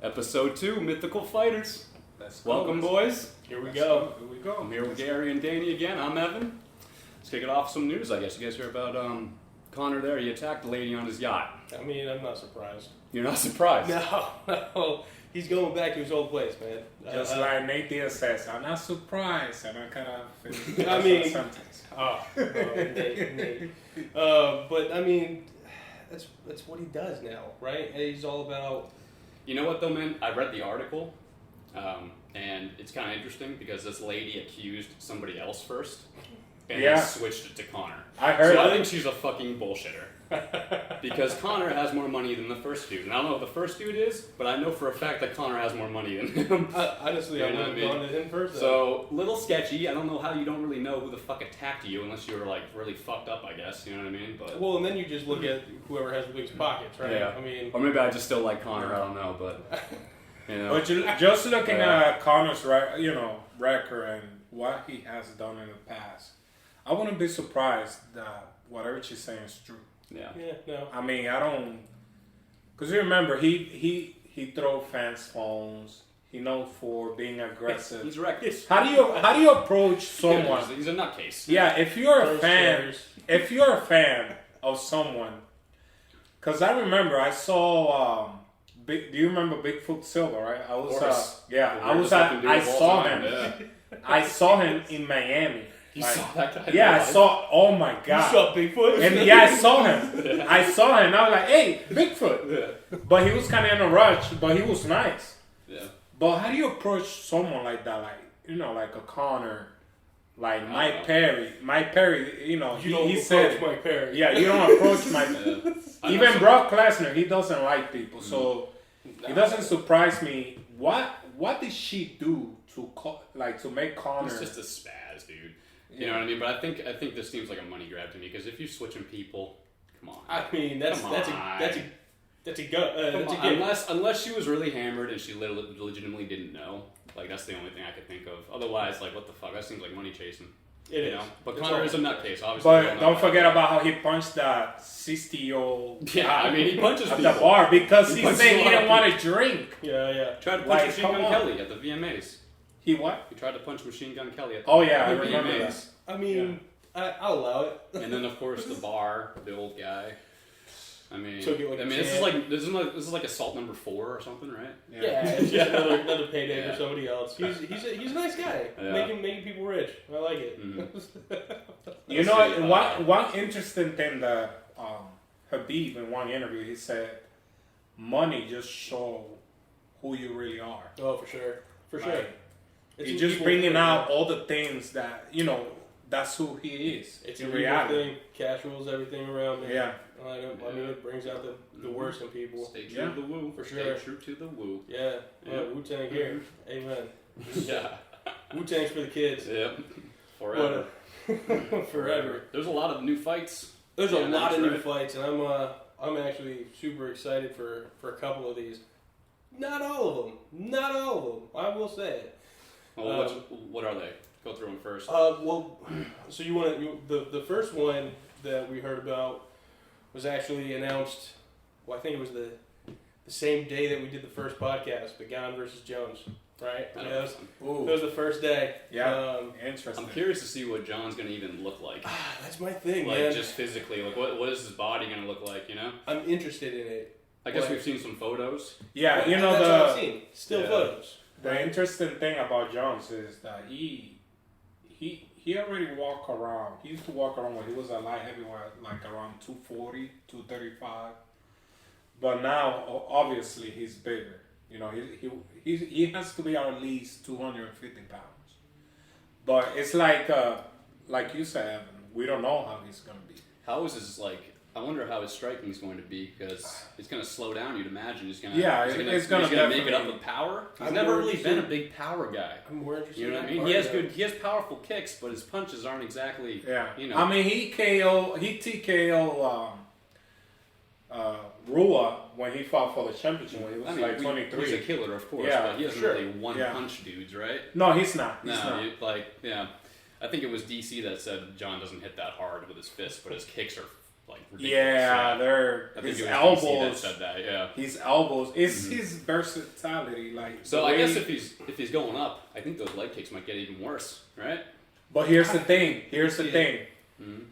Episode 2, Mythical Fighters. Let's go. Welcome, boys. Here we go. Here we go. I'm here with Gary and Danny again. I'm Evan. Let's kick it off with some news, I guess. You guys hear about Connor there? He attacked a lady on his yacht. I mean, I'm not surprised. You're not surprised? No. He's going back to his old place, man. Just like Nate Diaz says, I'm not surprised. And I kind of I mean, sentence. Nate. But I mean, that's what he does now, right? And he's all about. You know what, though, man? I read the article, and it's kind of interesting because this lady accused somebody else first, and then switched it to Connor. I heard. So I think she's a fucking bullshitter. Because Connor has more money than the first dude. And I don't know what the first dude is, but I know for a fact that Connor has more money than him. Honestly, I would have gone to him first. So, little sketchy. I don't know how you don't really know who the fuck attacked you unless you were, like, really fucked up, I guess. You know what I mean? But well, and then you just look at whoever has the biggest pockets, right? Yeah. I mean, or maybe I just still like Connor. I don't know, but you know. But just looking at Connor's record and what he has done in the past, I wouldn't be surprised that whatever she's saying is true. Yeah. Yeah. No. I mean, I don't, because you remember he throw fans phones. He known for being aggressive. He's reckless. How do you approach someone? Yeah, he's a nutcase. Yeah, if you're a fan of someone, because I remember I saw. Do you remember Bigfoot Silver? Right, I was. I saw him. Yeah. I saw him in Miami. You saw that guy? Yeah, I saw. Oh my god! You saw Bigfoot? And yeah, I saw him. I saw him. I was like, "Hey, Bigfoot!" Yeah. But he was kind of in a rush. But he was nice. Yeah. But how do you approach someone like that? Like a Connor, like Mike Perry. Mike Perry, you don't he approach said, Mike Perry. Yeah, you don't approach Mike. Yeah. Even Brock Lesnar, he doesn't like people, so it doesn't surprise me. What did she do to make Connor? He's just a spaz, dude. You know what I mean? But I think this seems like a money grab to me because if you're switching people, come on. I mean, that's a go. Unless she was really hammered and she legitimately didn't know. Like, that's the only thing I could think of. Otherwise, like, what the fuck? That seems like money chasing. It is. But Connor is a nutcase, obviously. But don't forget about how he punched that 60-year-old Yeah, I mean, he punches at people. the bar because he said he didn't want to to drink. Yeah. Tried to punch Machine Gun Kelly at the VMAs. He what? He tried to punch Machine Gun Kelly at the I VMAs. remember that. I mean, I'll allow it. And then, of course, the bar, the old guy. I mean, Took it like this is like assault number 4 or something, right? Yeah, it's just another payday for somebody else. He's a nice guy, making people rich. I like it. Mm-hmm. You know, one interesting thing that Habib in one interview he said, money just show who you really are. Oh, for sure. He's just bringing out all the things that that's who he is. It's in a reality. thing. Cash rules everything around me. Yeah. I mean, it brings out the worst in people. Stay true to the woo. For sure. Stay true to the woo. Yeah. Wu-Tang here. Amen. Yeah. Wu-Tang's for the kids. Yep. Forever. Forever. There's a lot of new fights. There's a lot of new fights, and I'm actually super excited for a couple of these. Not all of them. I will say it. Well, what are they? Go through them first. So the first one that we heard about was actually announced. Well, I think it was the same day that we did the first podcast, the Gane versus Jones, right? That was the first day. Yeah. Interesting. I'm curious to see what John's gonna even look like. That's my thing, like, man. just physically, like what is his body gonna look like? You know. I'm interested in it. I guess we've seen some photos. Yeah, that's what I've seen. Still photos. The interesting thing about Jones is that he already walk around. He used to walk around when he was a light heavyweight, like around 240, 235. But now, obviously, he's bigger. You know, he has to be at least 250 pounds. But it's like you said, Evan, we don't know how he's gonna be. How is his I wonder how his striking is going to be because it's going to slow down. You'd imagine he's going to. Yeah, he's going to make it up with power. He's never really been a big power guy. I'm more interested. You know what I mean? He has powerful kicks, but his punches aren't exactly. Yeah. You know. I mean, he TKO Rua when he fought for the championship when he was 23. He's a killer, of course, but he doesn't really one-punch dudes, right? No, he's not. I think it was DC that said John doesn't hit that hard with his fist, but his kicks are like ridiculous. Yeah, they're I think his it was DC that elbows. said that. Yeah. His elbows. It's his versatility. Like So I guess if he's going up, I think those leg kicks might get even worse, right? But here's the thing. Mm-hmm.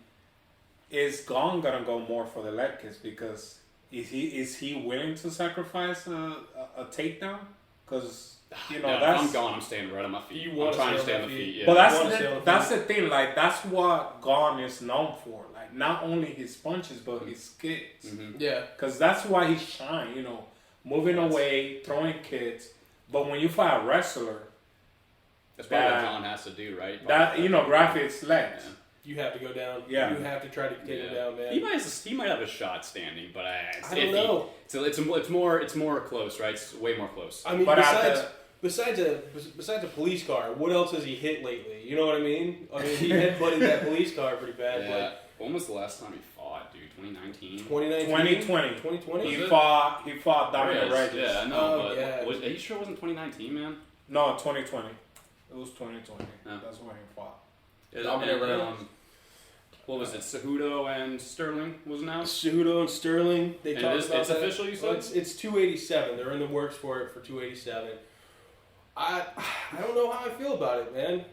Is Gone gonna go more for the leg kicks because is he willing to sacrifice a takedown? Because you know If that's. I'm gone. I'm staying right on my feet. You I'm trying to stay on the feet. Yeah. But that's the thing. Like that's what Gone is known for. Like not only his punches but his kicks. Mm-hmm. Yeah. Because that's why he shine. You know, moving away, throwing kicks. But when you fight a wrestler, That's probably what John has to do, right? that you know, graphics legs. Yeah. You have to go down. Yeah. You have to try to take him down, man. He might have a shot standing, but I don't know. So it's more close, right? It's way more close. I mean, But besides a police car, what else has he hit lately? You know what I mean? I mean, he headbutted that police car pretty bad. Yeah. Like When was the last time he fought, dude? 2019. 2020. 2020. He Was it? fought Dominic Reyes. Reyes. Yeah, I know, but yeah. are you sure it wasn't 2019, man? No, 2020. It was 2020. Yeah. That's when he fought. Dominic Reyes. What was it? Cejudo and Sterling was announced. Cejudo and Sterling. They And talked it's about that. official, you said? Well, it's 287. They're in the works for it for 287. I don't know how I feel about it, man.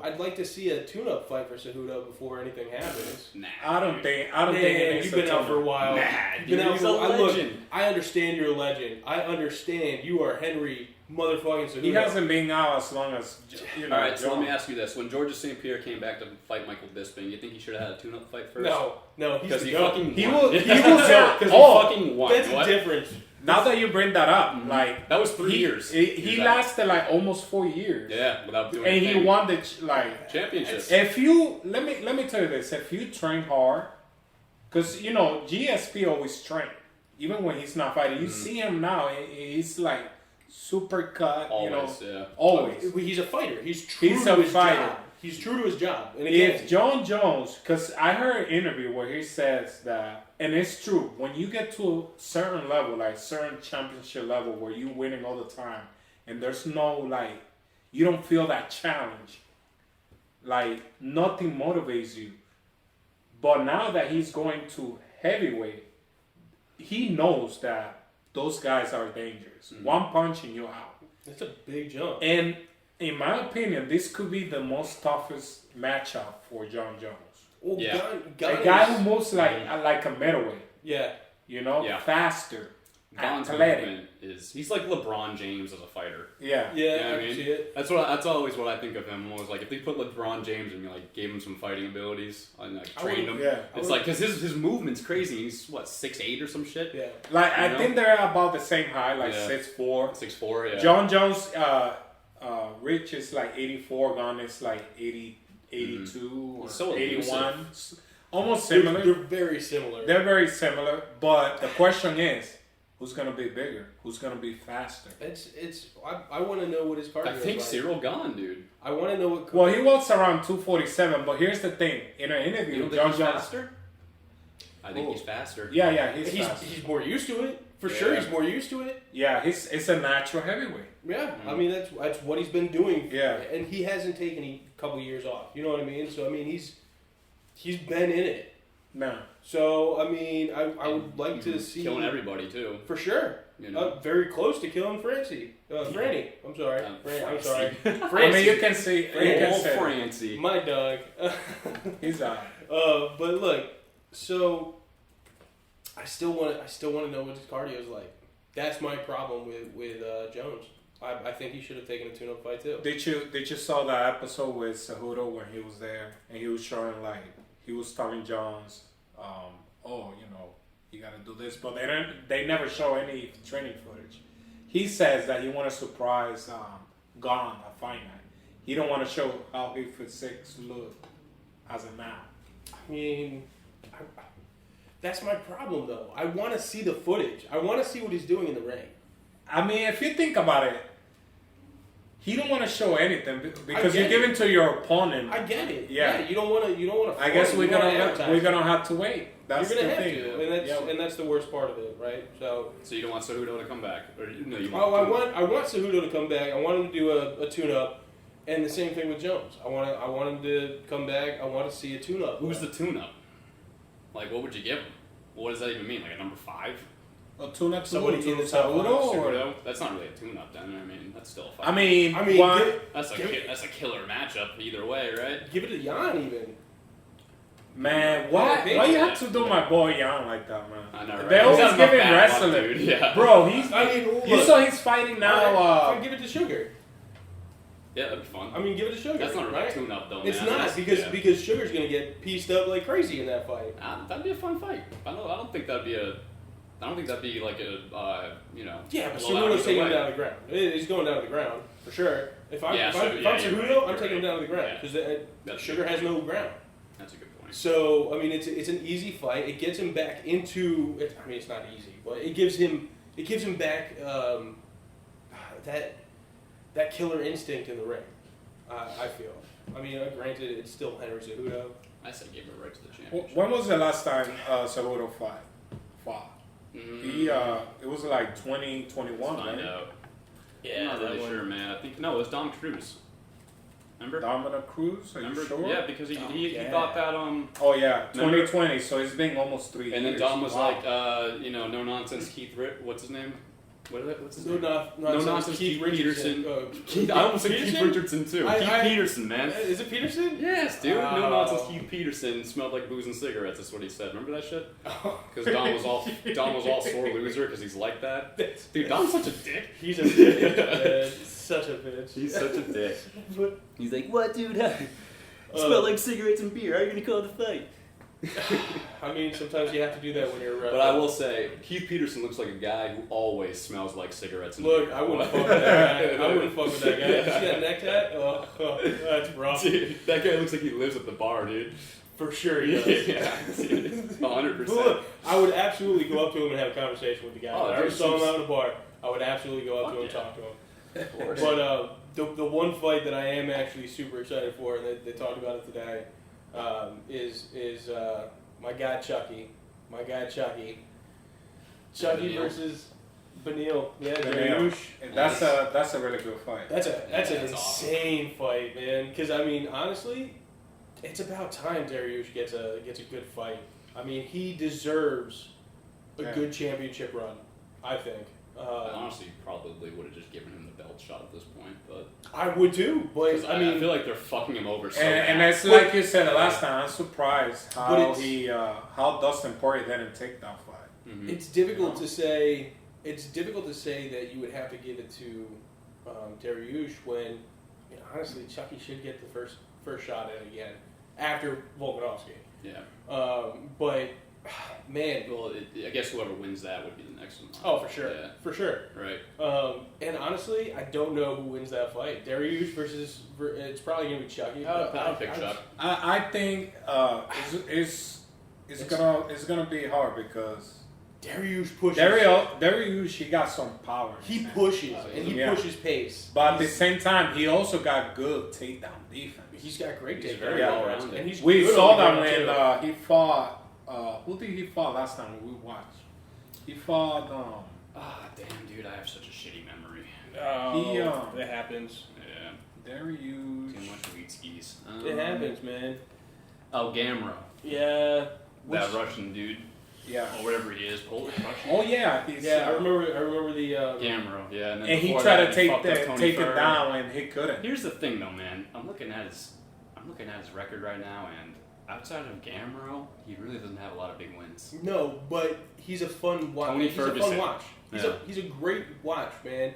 I'd like to see a tune-up fight for Cejudo before anything happens. Nah. I don't think it Man, needs you've to been out turn. for a while. Nah, You've dude, been out he's for a Look, legend. I understand you're a legend. I understand you are Henry motherfucking Cejudo. He hasn't been out as long as you know. All right, so let John. me ask you this: when Georges St. Pierre came back to fight Michael Bisping, you think he should have had a tune-up fight first? No, he's Because the he goat. fucking He won. will- he will Because he oh, fucking won. That's What? the difference. Now that you bring that up, like That was 3 years. he was out. lasted like almost 4 years. Yeah, without doing and anything. he won the like. Championship. If you let me tell you this: if you train hard, because you know GSP always train, even when he's not fighting. You see him now; he's like super cut. Always, you know, yeah. always. He's a fighter. He's true He's to a his fighter. job. He's true to his job. And If John Jones, because I heard an interview where he says that, and it's true, when you get to a certain level, like certain championship level where you're winning all the time, and there's no, like, you don't feel that challenge, like, nothing motivates you. But now that he's going to heavyweight, he knows that those guys are dangerous. One punch and you're out. it's a big jump. And in my opinion, this could be the most toughest matchup for John Jones. Well, Yeah. Gun A guy is- who moves like a middleweight, Yeah. you know, Yeah. faster, Vaughn's athletic. movement he's like LeBron James as a fighter. Yeah. Yeah, You know what I I can mean? see it. That's always what I think of him. Was like if they put LeBron James and like gave him some fighting abilities and like I trained would- him. Yeah. It's like because his movement's crazy. He's what 6'8" or some shit. Yeah. Like You I know? think they're about the same height, like Yeah. 6'4". 6'4". Yeah. John Jones, Rich is like 84, Gunn is like 80, 82 or He's so 81. Almost similar. They're very similar. They're very similar, but the question is, who's gonna be bigger? Who's gonna be faster? I want to know what his cardio I think is like. Cyril gone, dude. I want to know what. Well, he walks around 247, but here's the thing: in an You interview, don't think John he's Jones. faster? I think Oh. he's faster. Yeah, he's faster. He's more used to it. For sure, Yeah. he's more used to it. Yeah, it's a natural heavyweight. Yeah, I mean that's what he's been doing. Yeah. and he hasn't taken a couple years off. You know what I mean? So I mean he's been in it. No, So I mean I would like to see killing everybody too. for sure. You know. Very close to killing Francie. Franny. I'm sorry. I'm sorry. I Francie. mean you can see, you can Old say Francie. My dog. he's out. But look, so I still want to know what his cardio is like. That's my problem with Jones. I think he should have taken a tune-up fight too. Did you saw that episode with Cejudo when he was there and he was showing like he was telling Jones, oh you know you gotta do this, but they never show any training footage. He says that he want to surprise Gon at fight night. He don't want to show how he physiques look as a now. I mean, that's my problem though. I want to see the footage. I want to see what he's doing in the ring. I mean, if you think about it, he don't want to show anything because I you're get it. giving to your opponent. I get it. Yeah. You don't want to. I guess we're gonna have to wait. That's You're gonna the have thing. to, and that's the worst part of it, right? So. So you don't want Cejudo to come back, or no? You Oh, I want Cejudo to come back. I want him to do a tune-up, and the same thing with Jones. I want him to come back. I want to see a tune-up. Who's the tune-up? Like, what would you give him? What does that even mean? Like a number 5? A tune-up to Somebody in the top Cejudo, five, or Cejudo? That's not really a tune-up then. I mean, that's still a fight. I mean, that's a killer matchup either way, right? Give it to Jan even. man, why you have to do my boy Jan like that, man? I know, right? They always give him wrestling, dude. Yeah. bro. You saw he's fighting now. I'll give it to Sugar. Yeah, that'd be fun. I mean, give it to Sugar. That's not a right? tune-up though. It's man. not because Sugar's gonna get pieced up like crazy in that fight. That'd be a fun fight. I don't think that'd be like a Yeah, but blowout Cejudo's taking either him way. down to the ground. He's going down to the ground for sure. If I'm you're Cejudo, right, I'm taking him down to the ground yeah. because Sugar has no ground. That's a good point. So I mean, it's an easy fight. It gets him back into. I mean, it's not easy, but it gives him back that killer instinct in the ring. I feel. I mean, granted, it's still Henry Cejudo. I say give it right to the championship. When was the last time Cejudo fought? It was like 2021, Let's find right? out. Yeah, I'm not that really one. sure, man. I think no, it was Dom Cruz. Remember? Dominic Cruz, are Remember? you sure? Yeah, because he yeah. thought that Oh yeah, Remember? 2020. So it's been almost 3 years. and then Dom was Wow. like, no nonsense Keith what's his name? What's his name? No nonsense Keith Richardson. Keith, I almost said Keith Peterson? Richardson too. Keith I- Peterson, man. Is it Peterson? Yes, dude. No Oh. nonsense Keith Peterson smelled like booze and cigarettes. That's what he said. Remember that shit? Because Dom was all sore loser because he's like that. Dude, Dom's such a dick. He's a bitch. Man. Such a bitch. He's such a dick. He's like, what, dude? Smell like cigarettes and beer. How are you gonna call it a fight? I mean, sometimes you have to do that when you're. But I will say, Keith Peterson looks like a guy who always smells like cigarettes and Look, beer. I wouldn't fuck with that guy. I wouldn't fuck with that guy. You see that neck tat? Oh, that's rough. Dude, that guy looks like he lives at the bar, dude. For sure he does. Yeah, 100%. Look, I would absolutely go up to him and have a conversation with the guy. Oh, if I there's saw him some- out at a bar, I would absolutely go up to him and Fuck talk to him. Of course. But the one fight that I am actually super excited for, and they talked about it today, is my guy Chucky. Chucky Beneil. versus Beneil. Yeah, Beneil. Dariush. That's a really good fight. That's an that's insane fight, man. Because I mean, honestly, it's about time Dariush gets a good fight. I mean, he deserves a good championship run. I think. I honestly probably would have just given him the belt shot at this point, but I would too, but 'cause I mean, feel like they're fucking him over so And bad. it's like you said the last time. I'm surprised But how it's- how Dustin Poirier didn't take that fight. Mhm. it's difficult to say. It's difficult to say that you would have to give it to Dariush when, honestly, Chucky should get the first shot at it again after Volkanovski. Yeah. But man, Well, I guess whoever wins that would be the next one. oh for sure, Yeah. for sure. Right. And honestly, I don't know who wins that fight. Dariush versus it's probably gonna be Chucky. I'll pick Chuck. I think it's gonna be hard because Dariush pushes. Dariush he got some power. He pushes and he Yeah. pushes pace. But at the same time, he also got good takedown defense. He's got great He's takedown very defense, well-rounded. and he's We good saw on the that ground, when too. he fought. Who did he fought last time we watched? He fought. Ah, damn, dude, I have such a shitty memory. It happens. Yeah. Dariush. Too much weed skis. It happens, man. Oh, Gamro. Yeah. That Russian dude. Yeah. Or whatever he is. Polish Russian. Oh yeah. He's, Yeah, I remember the. Gamro, yeah. And, then And he before tried that, to take fucked up Tony take it Ferguson. down and he couldn't. Here's the thing, though, man. I'm looking at his record right now, and outside of Gamro, he really doesn't have a lot of big wins. No, but he's a fun watch. Tony He's a fun Ferguson. watch. Yeah. He's a great watch, man.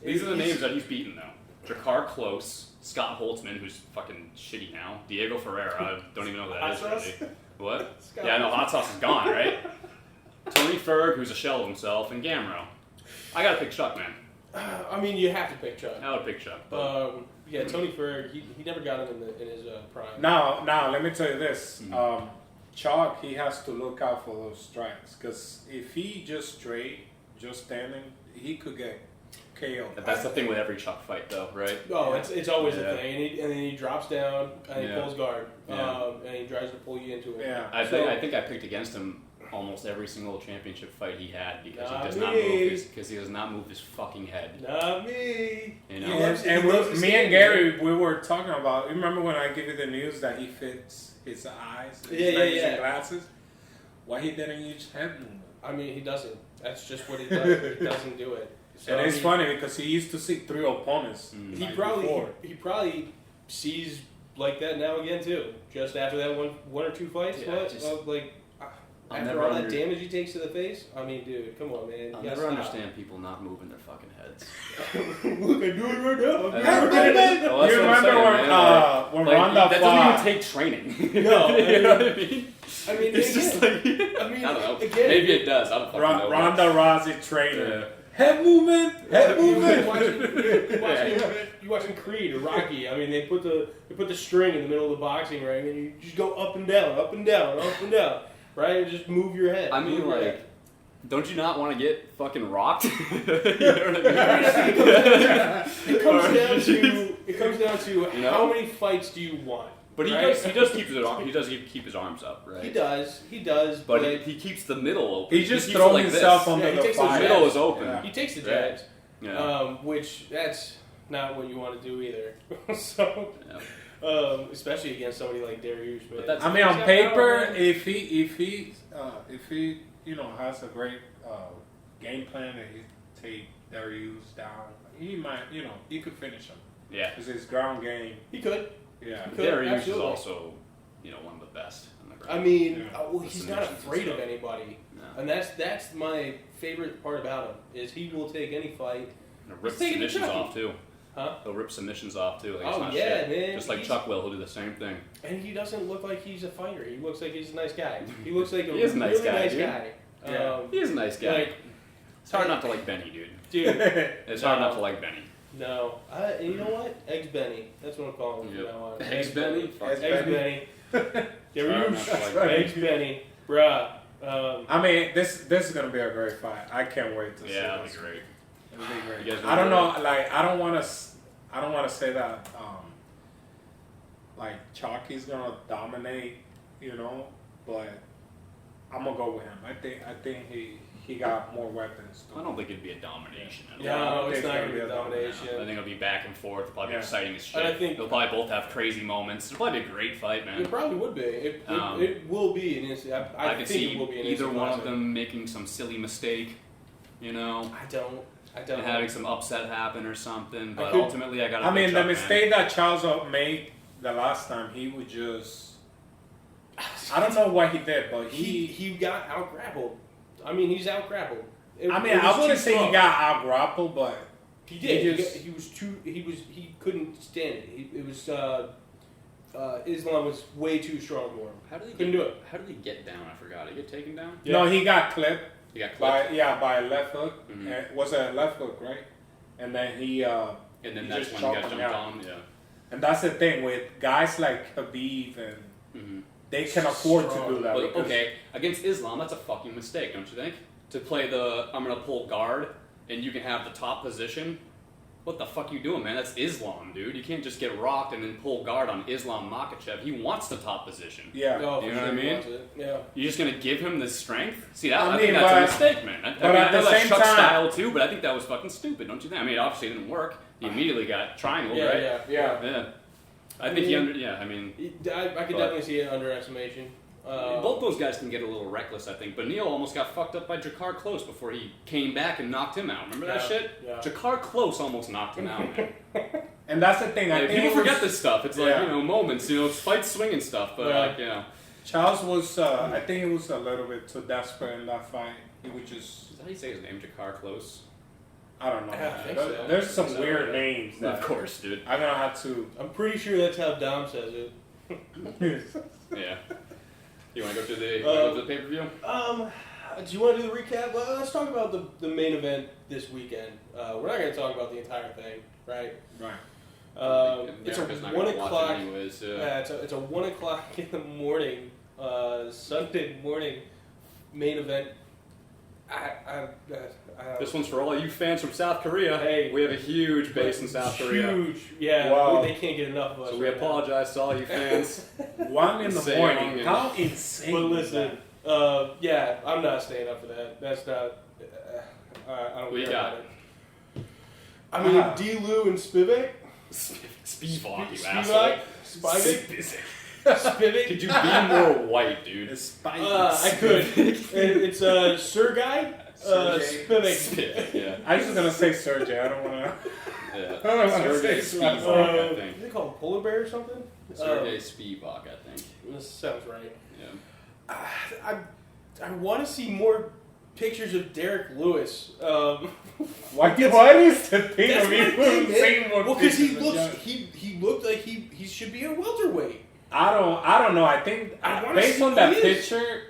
These are the He's- names that he's beaten, though. Jakar Close, Scott Holtzman, who's fucking shitty now, Diego Ferreira, I don't even know who that is Hot sauce? really. What? Scott Yeah, I know Hot Sauce is gone, right? Tony Ferg, who's a shell of himself, and Gamro. I gotta pick Chuck, man. I mean, you have to pick Chuck. I would pick Chuck, but Yeah, Tony Ferg, he never got him in his prime. Now, let me tell you this. Mhm. Chalk, he has to look out for those strikes because if he just standing, he could get KO. that's the thing with every Chuck fight, though, right? Oh, it's always Yeah. the thing, and then he drops down and he Yeah. pulls guard, Yeah. and he tries to pull you into it. Yeah. I So- think I picked against him almost every single championship fight he had because Not he does not move his fucking head. Not me. You know? He And, loves- and he loves to me stand and Gary, we were talking about. You remember when I give you the news that he fits his eyes? He's Yeah, not yeah, using yeah. glasses. Why he didn't use head movement? I mean, he doesn't. That's just what he does. He doesn't do it. So, And it's funny because he used to see 3 opponents. He like probably before. he probably sees like that now again too. Just after that one or two fights, Yeah, what? just- I'll After never all that under- damage he takes to the face, I mean, dude, come on, man. I'll You gotta never stop. understand people not moving their fucking heads. Look, I do it right now. That's I'm right. doing it. Well, that's You what I'm remember saying, man. when Like, Ronda that doesn't fought? even take training. No, you know what I mean? I mean, It's just like, I mean, I don't know. again, Maybe it does. I don't fucking know. Ronda Rousey trainer. Yeah. Head movement. Head movement. You watching Creed or Rocky? I mean, they put the string in the middle of the boxing ring, and you just go up and down, up and down, up and down, right? And just move your head. I mean, move your like, head. don't you not want to get fucking rocked? You know what I mean? It comes down to You know? how many fights do you want? But he right? does keep his arms up, right? He does, But but he keeps the middle open. He just keeps it throws like himself this. under Yeah, he the takes His fire. middle is open. Yeah. he takes the Right. jabs, Yeah. which that's not what you want to do either. So, Yeah. especially against somebody like Darius. But that's- I mean, on He's got paper, power, man. if he has a great game plan and he take Darius down, he might he could finish him. Yeah. Because his ground game, He could. yeah. Could, Darius is absolutely. also, one of the best on the ground. I mean, Yeah. well, he's The not submissions and afraid of stuff. anybody, No. and that's my favorite part about him is he will take any fight. And he'll rip He's taking the submissions Chucky. off too. Huh? He'll rip submissions off too. Like, it's Oh, not yeah, shit. man. Just like He's- Chuck will, he'll do the same thing. And he doesn't look like he's a fighter. He looks like he's a nice guy. He looks like a He is a nice really guy, nice dude. guy. Yeah. He is a nice guy. Like, It's hard not to like Benny, dude. dude, It's hard not to like Benny. no. And you know what? Eggs Benny. That's what I'm calling him from Yep. now on. Eggs Benny? Fuck. Eggs Eggs Benny. Hard not to like Benny. Eggs Benny. Bruh. I mean, this is gonna be a great fight. I can't wait to see Yeah, that'd this. be great. It'll be great. You guys I don't wanna- know. Like, I don't want to say that. Like Chalky's gonna dominate, but I'm gonna go with him. I think he got more weapons. I don't think it'd be a domination at all. Yeah, I don't No, think it's not it's going to be a gonna be a domination. I think it'll be back and forth. It'll probably be Yeah. exciting as shit. And I think- they'll probably both have crazy moments. It'll probably be a great fight, man. It probably would be. It Um, will be an instant. I could think see it will be an either instant one of classic. them making some silly mistake, I don't. and having some upset happen or something. But could- ultimately, I got to. I mean, the mistake that Charles made the last time, he would just. I don't know what he did, but He got out grappled. I mean, he's out grappled. I mean, I wouldn't say he got out grappled, but He did. he He, just- he was too. He couldn't stand it. It was. Islam was way too strong for him. How did he Couldn't get, do it. How did he get down? I forgot. Did he get taken down? Yeah. no, he got clipped He got clipped. by a left hook. Mhm. Was it a left hook, right? And then he and then he that's just when he got chopped him jumped out. on. Yeah. And that's the thing with guys like Khabib, and Mm-hmm. they can afford Strong. to do that. But because- okay, against Islam, that's a fucking mistake, don't you think? To play I'm gonna pull guard, and you can have the top position. What the fuck you doing, man? That's Islam, dude. You can't just get rocked and then pull guard on Islam Makhachev. He wants the top position. Yeah. No, You for know what I sure he mean? wants it. Yeah. You're just gonna give him the strength? See, that, I I think mean, that's but- a mistake, man. I but mean, at I know the that's same Chuck's time- style too, but I think that was fucking stupid, don't you think? I mean, obviously it didn't work. He immediately got triangled, Yeah, right? yeah, Yeah. I think I mean, I could But- definitely see an underestimation. both those guys can get a little reckless, I think. But Neil almost got fucked up by Jakar Close before he came back and knocked him out. Remember that Yeah, shit? yeah. Jakar Close almost knocked him out, man. And that's the thing. I Like, think people it was- forget this stuff. It's like, Yeah. moments, it's fight swinging stuff. But, Yeah. Charles was. I think he was a little bit too desperate in that fight. He would just. Is that how you say his name, Jakar Close? I don't know. I think There- so. There's some So, weird yeah. names. That Of course, dude. I'm gonna have to. I'm pretty sure that's how Dom says it. Yeah. You want to go through the pay-per-view? Do you want to do the recap? Well, let's talk about the main event this weekend. We're not going to talk about the entire thing, right? Right. It's a America's not 1 gonna watch it o'clock. anyways, yeah. Yeah, it's a 1 o'clock in the morning, Sunday morning main event. I This one's for all you fans from South Korea. Hey. We have a huge base in South Korea. Huge, yeah. Wow. They can't get enough of us. So we right now. apologize to all you fans. 1 in the Say morning. young How insane! But is listen, that? yeah, I'm not staying up for that. That's not. I don't What you care got? about it. I mean, Ah. D. Lou and Spivak. Spivak, you Spivak? asshole. Spivak? Spivak. Could you be more white, dude? It's spicy. I could. It's Sergei Spivak. Yeah. I was just gonna say Sergey. I don't wanna. Yeah. I don't wanna Sergey say Spivak, I think. They call him Polar Bear or something. Sergey Spivak, I think. This sounds right. Yeah. I want to see more pictures of Derek Lewis. What is the thing That's of my you thing, man. saying more Well, because he pictures of looks, John? he looked like he should be a welterweight. I don't know. I think I wanna based see on who that he is. picture,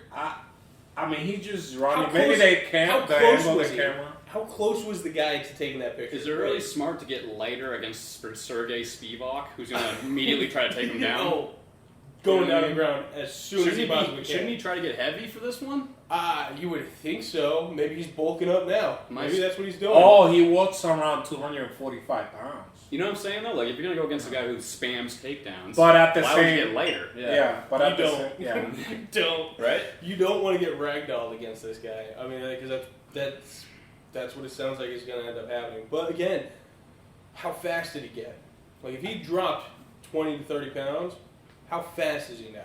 I mean, he just running. How Maybe close- they how can't. The close angle of was the he? camera. How close was the guy to taking that picture? Is it really smart to get lighter against Sergey Spivak, who's going to immediately try to take him down? No. Going down on the ground as soon as he possibly Shouldn't can. he try to get heavy for this one? You would think so. Maybe he's bulking up now. Maybe that's what he's doing. Oh, he walks around 245 pounds. You know what I'm saying, though? Like, if you're going to go against a guy who spams takedowns, But at the why would you same, get lighter? yeah, but You at the don't. same, yeah. You don't. Right? You don't want to get ragdolled against this guy. I mean, because that's what it sounds like is going to end up happening. But again, how fast did he get? Like, if he dropped 20 to 30 pounds, how fast is he now?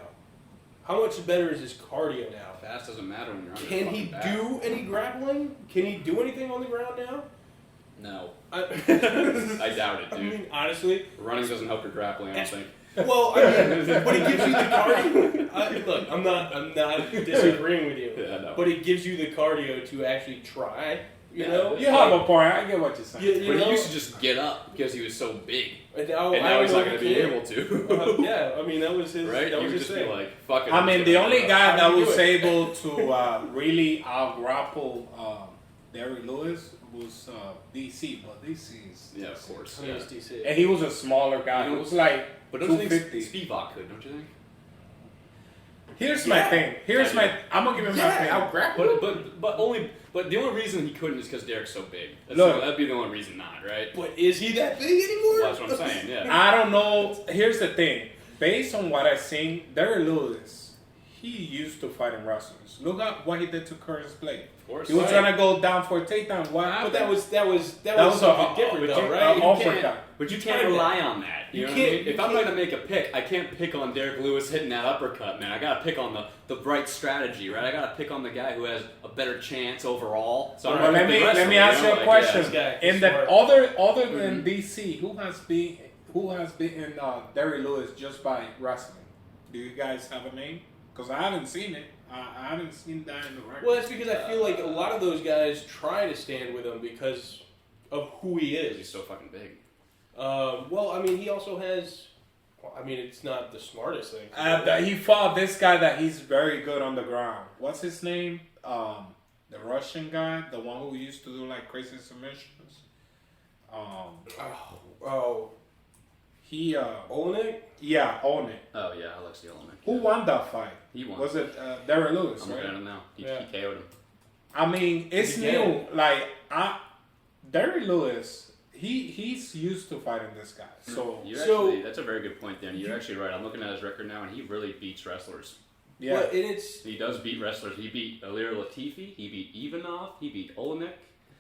How much better is his cardio now? Fast doesn't matter when you're on Can he do any grappling? Can he do anything on the ground now? No. I doubt it, dude. I mean, honestly. Running doesn't help your grappling, I don't think. Well, I mean, but it gives you the cardio. Look, I'm not disagreeing with you. Yeah, no. But it gives you the cardio to actually try. You Yeah, know, You have a point. I get what you're saying. You But know? he used to just get up because he was so big. And now, And now he's not going to be able to. Yeah, I mean that was his. Right? That He was would his just be thing. like, fuck it. I I'm mean, just the gonna only get up. guy How that do you was do it? able to really out-grapple Derek Lewis was DC, but DC is... Yeah, of course. I mean, it's DC. And he was a smaller guy. You know, It was like But don't you think 250. Spivak could, don't you think? Here's my Yeah. thing. I'm going to give him my thing. out grapple. But the only reason he couldn't is because Derek's so big. Look. That'd be the only reason not, right? But is he that big anymore? Well, that's what I'm saying, yeah. I don't know. Here's the thing. Based on what I've seen, Derek Lewis, he used to fight in wrestlers. Look at what he did to Curtis Blade. Of course. He was Right. trying to go down for a takedown. What But happened? that was was something a- different, but though, you- right? Off- You can't- Uppercut. But you You can't can't- rely on that. You you know what I can't- mean? you If I'm can't- going to make a pick, I can't pick on Derek Lewis hitting that uppercut, man. I got to pick on the right strategy, right? I got to pick on the guy who has a better chance overall. So I'm Well, gonna let pick the me wrestler, ask know? you a Like, question. this guy is In the smart. other Mm-hmm. than DC, who has beaten Derek Lewis just by wrestling? Do you guys have a name? Because I haven't seen it. I haven't seen that in the record. Well, that's because I feel like a lot of those guys try to stand with him because of who he He's is. so fucking big. Well, I mean, he also has. Well, I mean, it's not the smartest thing. He fought this guy that he's very good on the ground. What's his name? The Russian guy, the one who used to do like crazy submissions. He Olenek? yeah, own it. Oh, yeah, Alexei Olenek. Who won that fight? He won. Was it Derek Lewis? I'm looking at Right? him now. He Yeah. KO'd him. I mean, it's Again. new. Like Derek Lewis, he's used to fighting this guy. So That's a very good point, Dan. You're actually right. I'm looking at his record now, and he really beats wrestlers. yeah. Well, and it's. He does beat wrestlers. He beat Alir Latifi. He beat Ivanov. He beat Olenek.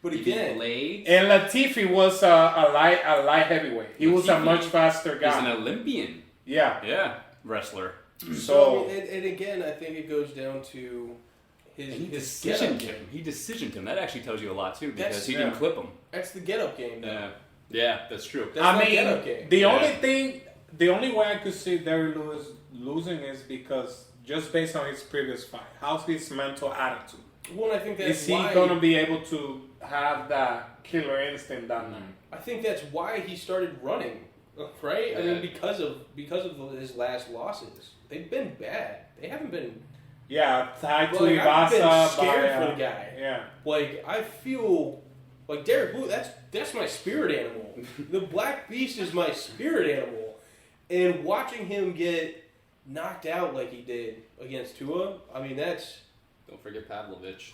But He again, beat Blades. And Latifi was a light heavyweight. He was a Latifi much faster He's an guy. Olympian. Yeah. Yeah, wrestler. So and again, I think it goes down to And he his decisioned get-up him. game. He decisioned him. That actually tells you a lot too, because That's- he didn't yeah. clip him. That's the get-up game. Though. Yeah, yeah, that's true. That's I not mean, get-up game. the Yeah. only way I could see Derek Lewis losing is because just based on his previous fight, how's his mental attitude? Well, and I think that's Is he why. gonna be able to have that killer instinct that night? I think that's why he started running, right? I Yeah. mean, because of his last losses, they've been bad. They haven't been Yeah, tied to Like, I've been Ibasa. scared by, for the guy. Yeah. like. I feel like Derek Blue. That's my spirit animal. The Black Beast is my spirit animal, and watching him get knocked out like he did against Tua, I mean, that's. Don't forget Pavlovich.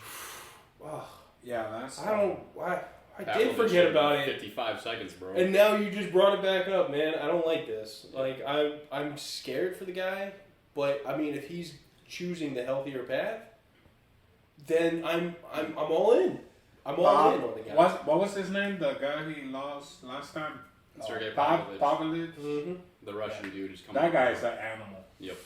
Oh, Yeah, that's. I don't. I did Pavlovich forget in about it. 55 seconds, bro. And now you just brought it back up, man. I don't like this. Like I'm scared for the guy, but I mean, if he's choosing the healthier path, then I'm all in. I'm all in on the guy. What was his name? The guy he lost last time? Sergey Pavlovich. Mm-hmm. The Russian dude who's coming. That guy is an animal. Yep.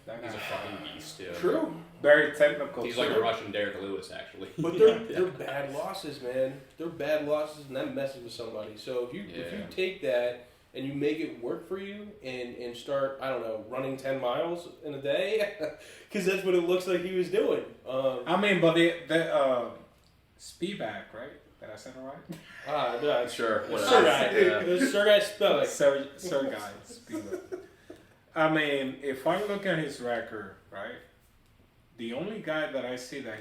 That He's a guy's fucking beast, yeah. True. very technical. He's like a Russian Derek Lewis, actually. But they're bad losses, man. They're bad losses, and that messes with somebody. So if you take that and you make it work for you and start, I don't know, running 10 miles in a day, because that's what it looks like he was doing. I mean, but the Speedback, right? Did I say it right? No, Sure. Sergey Spelling. Sergey Speedback. I mean, if I look at his record, right, the only guy that I see that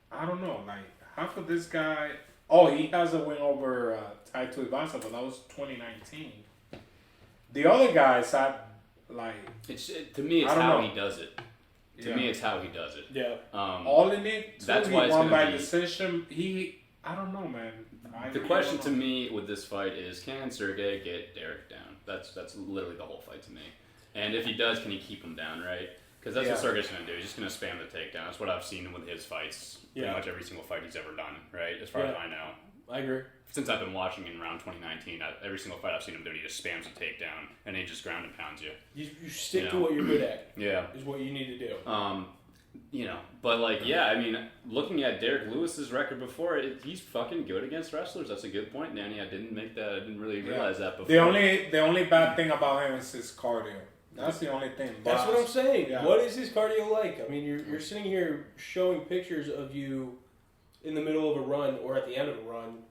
I don't know, like, half of this guy, he has a win over Tai Tuivasa, but that was 2019. The other guys had, like... To me, it's how he does it. To me, it's how he does it. Yeah. All in it, that's he why it's won by be... decision. I don't know, man. The question to me with this fight is, can Sergey get Derek down? That's literally the whole fight to me. And if he does, can he keep him down, right? Because that's what Sergey's going to do. He's just going to spam the takedown. That's what I've seen with his fights. Pretty much every single fight he's ever done, right? As far as I know. I agree. Since I've been watching in around 2019, every single fight I've seen him do, he just spams a takedown, and he just ground and pounds you. You stick to what you're good at. Yeah. Is what you need to do. But I mean, looking at Derek Lewis's record before, he's fucking good against wrestlers. That's a good point, Danny. I didn't really realize that before. The only bad thing about him is his cardio. That's the only thing. That's what I'm saying. Yeah. What is his cardio like? I mean, you're sitting here showing pictures of you in the middle of a run or at the end of a run.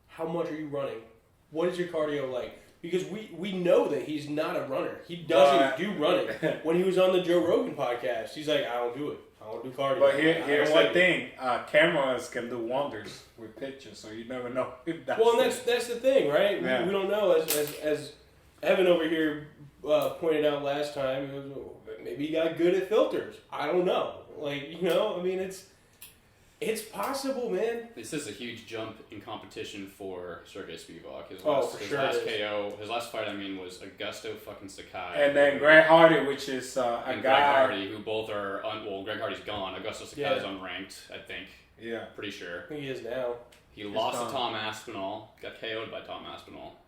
How much are you running? What is your cardio like? Because we know that he's not a runner. He doesn't do running. When he was on the Joe Rogan podcast, he's like, I don't do it. I don't do cardio. But here's the thing: cameras can do wonders with pictures, so you never know if that's. Well, and that's the thing, right? Yeah. We don't know. As Evan over here pointed out last time, he was, maybe he got good at filters. I don't know. I mean, it's possible, man. This is a huge jump in competition for Sergey Spivak. His last fight, was Augusto fucking Sakai. And then Greg Hardy, which is a guy. Greg Hardy, who both are Greg Hardy's gone. Augusto Sakai is unranked, I think. Yeah. Pretty sure. I think he is now. He lost to Tom Aspinall. Got KO'd by Tom Aspinall.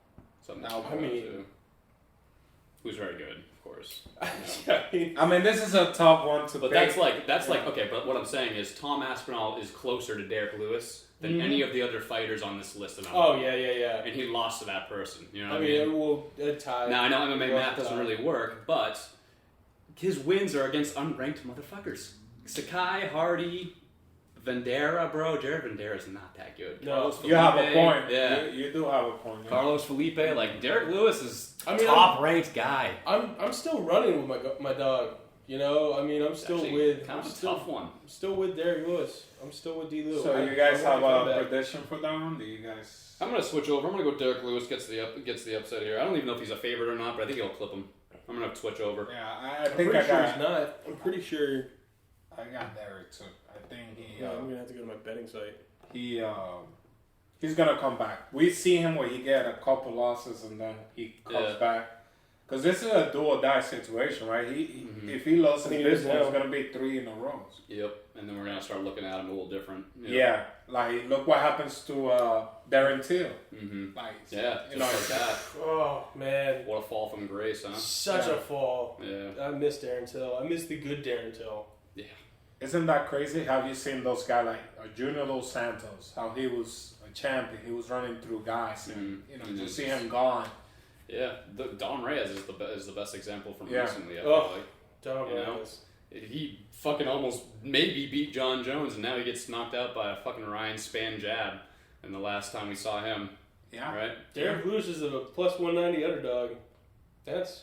Who's very good, of course. I mean, this is a tough one to But pick. that's okay, but what I'm saying is Tom Aspinall is closer to Derek Lewis than any of the other fighters on this list that I'm on. Yeah. And he lost to that person. You know what I mean? A tie. Now, I know MMA math doesn't really work, but his wins are against unranked motherfuckers. Sakai, Hardy, Vendera, bro. Jared Vendera's not that good. No, you have a point. Yeah. You do have a point. Yeah. Carlos Felipe, Derek Lewis is top-ranked guy. I'm still running with my dog. I'm still with. Kind of a tough one. I'm still with Derek Lewis. I'm still with D. Lou. So you guys have a prediction for that one? Do you guys? I'm gonna switch over. I'm gonna go Derek Lewis gets the upset here. I don't even know if he's a favorite or not, but I think he'll clip him. I'm gonna switch over. Yeah, I'm pretty sure he's not. I'm pretty sure. I got Derek too. I think he. I'm gonna have to go to my betting site. He's gonna come back. We see him where he get a couple losses and then he comes back. Because this is a do or die situation, right? If he loses this one, it's gonna be 3 in a row. Yep, and then we're gonna start looking at him a little different. Yeah, look what happens to Darren Till. Mm-hmm. Like that. Oh man, what a fall from grace, huh? Such a fall. Yeah, I miss Darren Till. I miss the good Darren Till. Yeah. Isn't that crazy? Have you seen those guys like Junior Dos Santos? How he was a champion. He was running through guys, and just see him gone. Yeah, Don Reyes is the best example from recently. I feel like. Don Reyes. He fucking almost maybe beat John Jones, and now he gets knocked out by a fucking Ryan Spann jab. And the last time we saw him, right? Derek Lewis is a plus 190 underdog. Is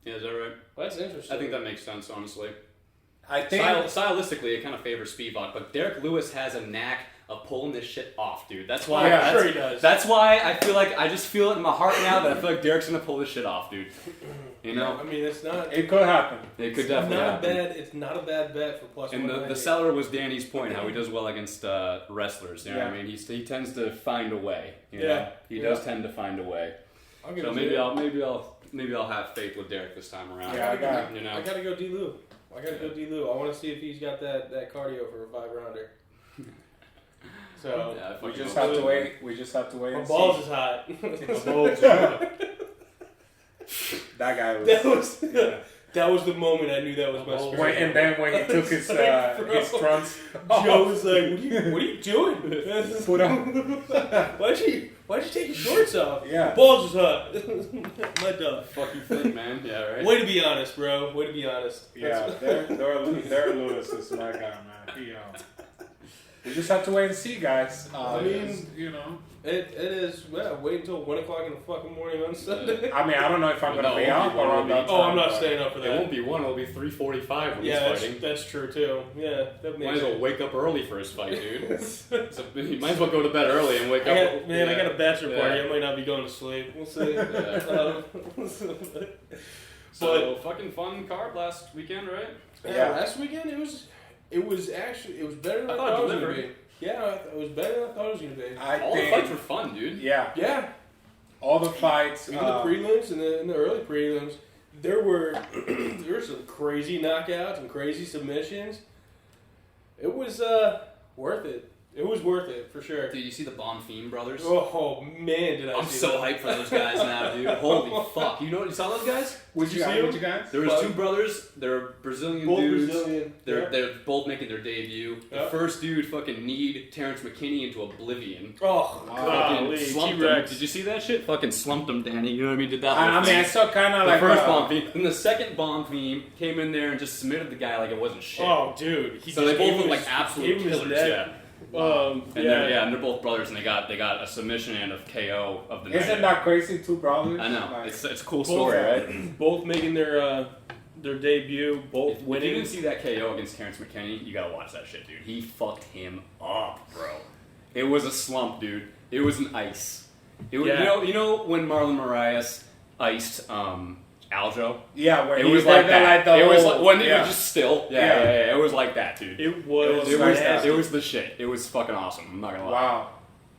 that right? That's interesting. I think that makes sense, honestly. I think stylistically, it kind of favors Spivak, but Derek Lewis has a knack of pulling this shit off, dude. That's why. Yeah, sure he does. That's why I feel like I just feel it in my heart now that I feel like Derek's gonna pull this shit off, dude. You know? I mean, it's not. It could happen. It could definitely happen. It's not a bad bet for plus. And the seller was Danny's point, how he does well against wrestlers. You know what I mean? He tends to find a way. You know? He does tend to find a way. So maybe I'll have faith with Derek this time around. Yeah, I gotta go D. Lou. I want to see if he's got that cardio for a 5-rounder. So Yeah, I We fucking just hope have so. to wait. We just have to wait my and balls see. is hot. That guy was. That was Yeah. that was the moment I knew that was my Oh, spirit. When, and then when he took his trunks, Joe was like, "What are you doing? Put on. Why'd you take your shorts off? Yeah. My balls is hot." My dog. Fuck you think, man? Yeah, right. Way to be honest, bro. Way to be honest. Yeah, they're Lewis's my guy, man. We just have to wait and see, guys. I mean, you know. It is. Yeah, wait until 1 o'clock in the fucking morning on Sunday. I mean, I don't know if I'm No, gonna be it won't out be one, around it'll that be- time. Oh, I'm not but- staying up for It that. won't be 1. It'll be 3:45 when Yeah, he's fighting. that's true too. Yeah, that Might makes as well sense. wake up early for his fight, dude. So, you might as well go to bed early and wake I up. got, man, I got a bachelor Yeah. party. I might not be going to sleep. We'll see. Yeah. But So fucking fun card last weekend, right? yeah, last weekend it was actually better than I thought it was gonna be. Yeah, it was better than I thought it was gonna be. All the fights were fun, dude. Yeah, Yeah, all the fights. even the prelims and the early prelims, there were some crazy knockouts and crazy submissions. It was worth it. It was worth it for sure. Dude, you see the Bonfim brothers? Oh man, did I I'm see so that. hyped for those guys now, dude. Holy fuck! You saw those guys? Would you see Would them? you guys? There was Well, 2 brothers. They're Brazilian Both dudes. Brazilian. They're Yeah. they're both making their debut. Yeah. The first dude fucking kneed Terrence McKinney into oblivion. Oh, Wow. Fucking golly, slumped him. T-Rex. Did you see that shit? Fucking slumped him, Danny. You know what I mean? Did that? I whole mean, I thing. saw kind of The like first bomb theme. Then the second bomb theme came in there and just submitted the guy like it wasn't shit. Oh, dude. so they both look like gave absolute him his killers. neck. Yeah. And And they're both brothers, and they got a submission and a KO of the night. Isn't that crazy? 2 brothers. I know. Like, It's a cool Both- story, right? Both making their debut, both If you winning. didn't see that KO against Terrence McKinney, you gotta watch that shit, dude. He fucked him up, bro. It was a slump, dude. It was an ice. It was, Yeah. you know when Marlon Moraes iced Aljo? yeah, when It he was did like the, that. like the It was whole- like when it yeah. was just still. Yeah. Yeah. It was like that, dude. It was. It was It was the shit. It was fucking awesome. I'm not gonna lie. Wow.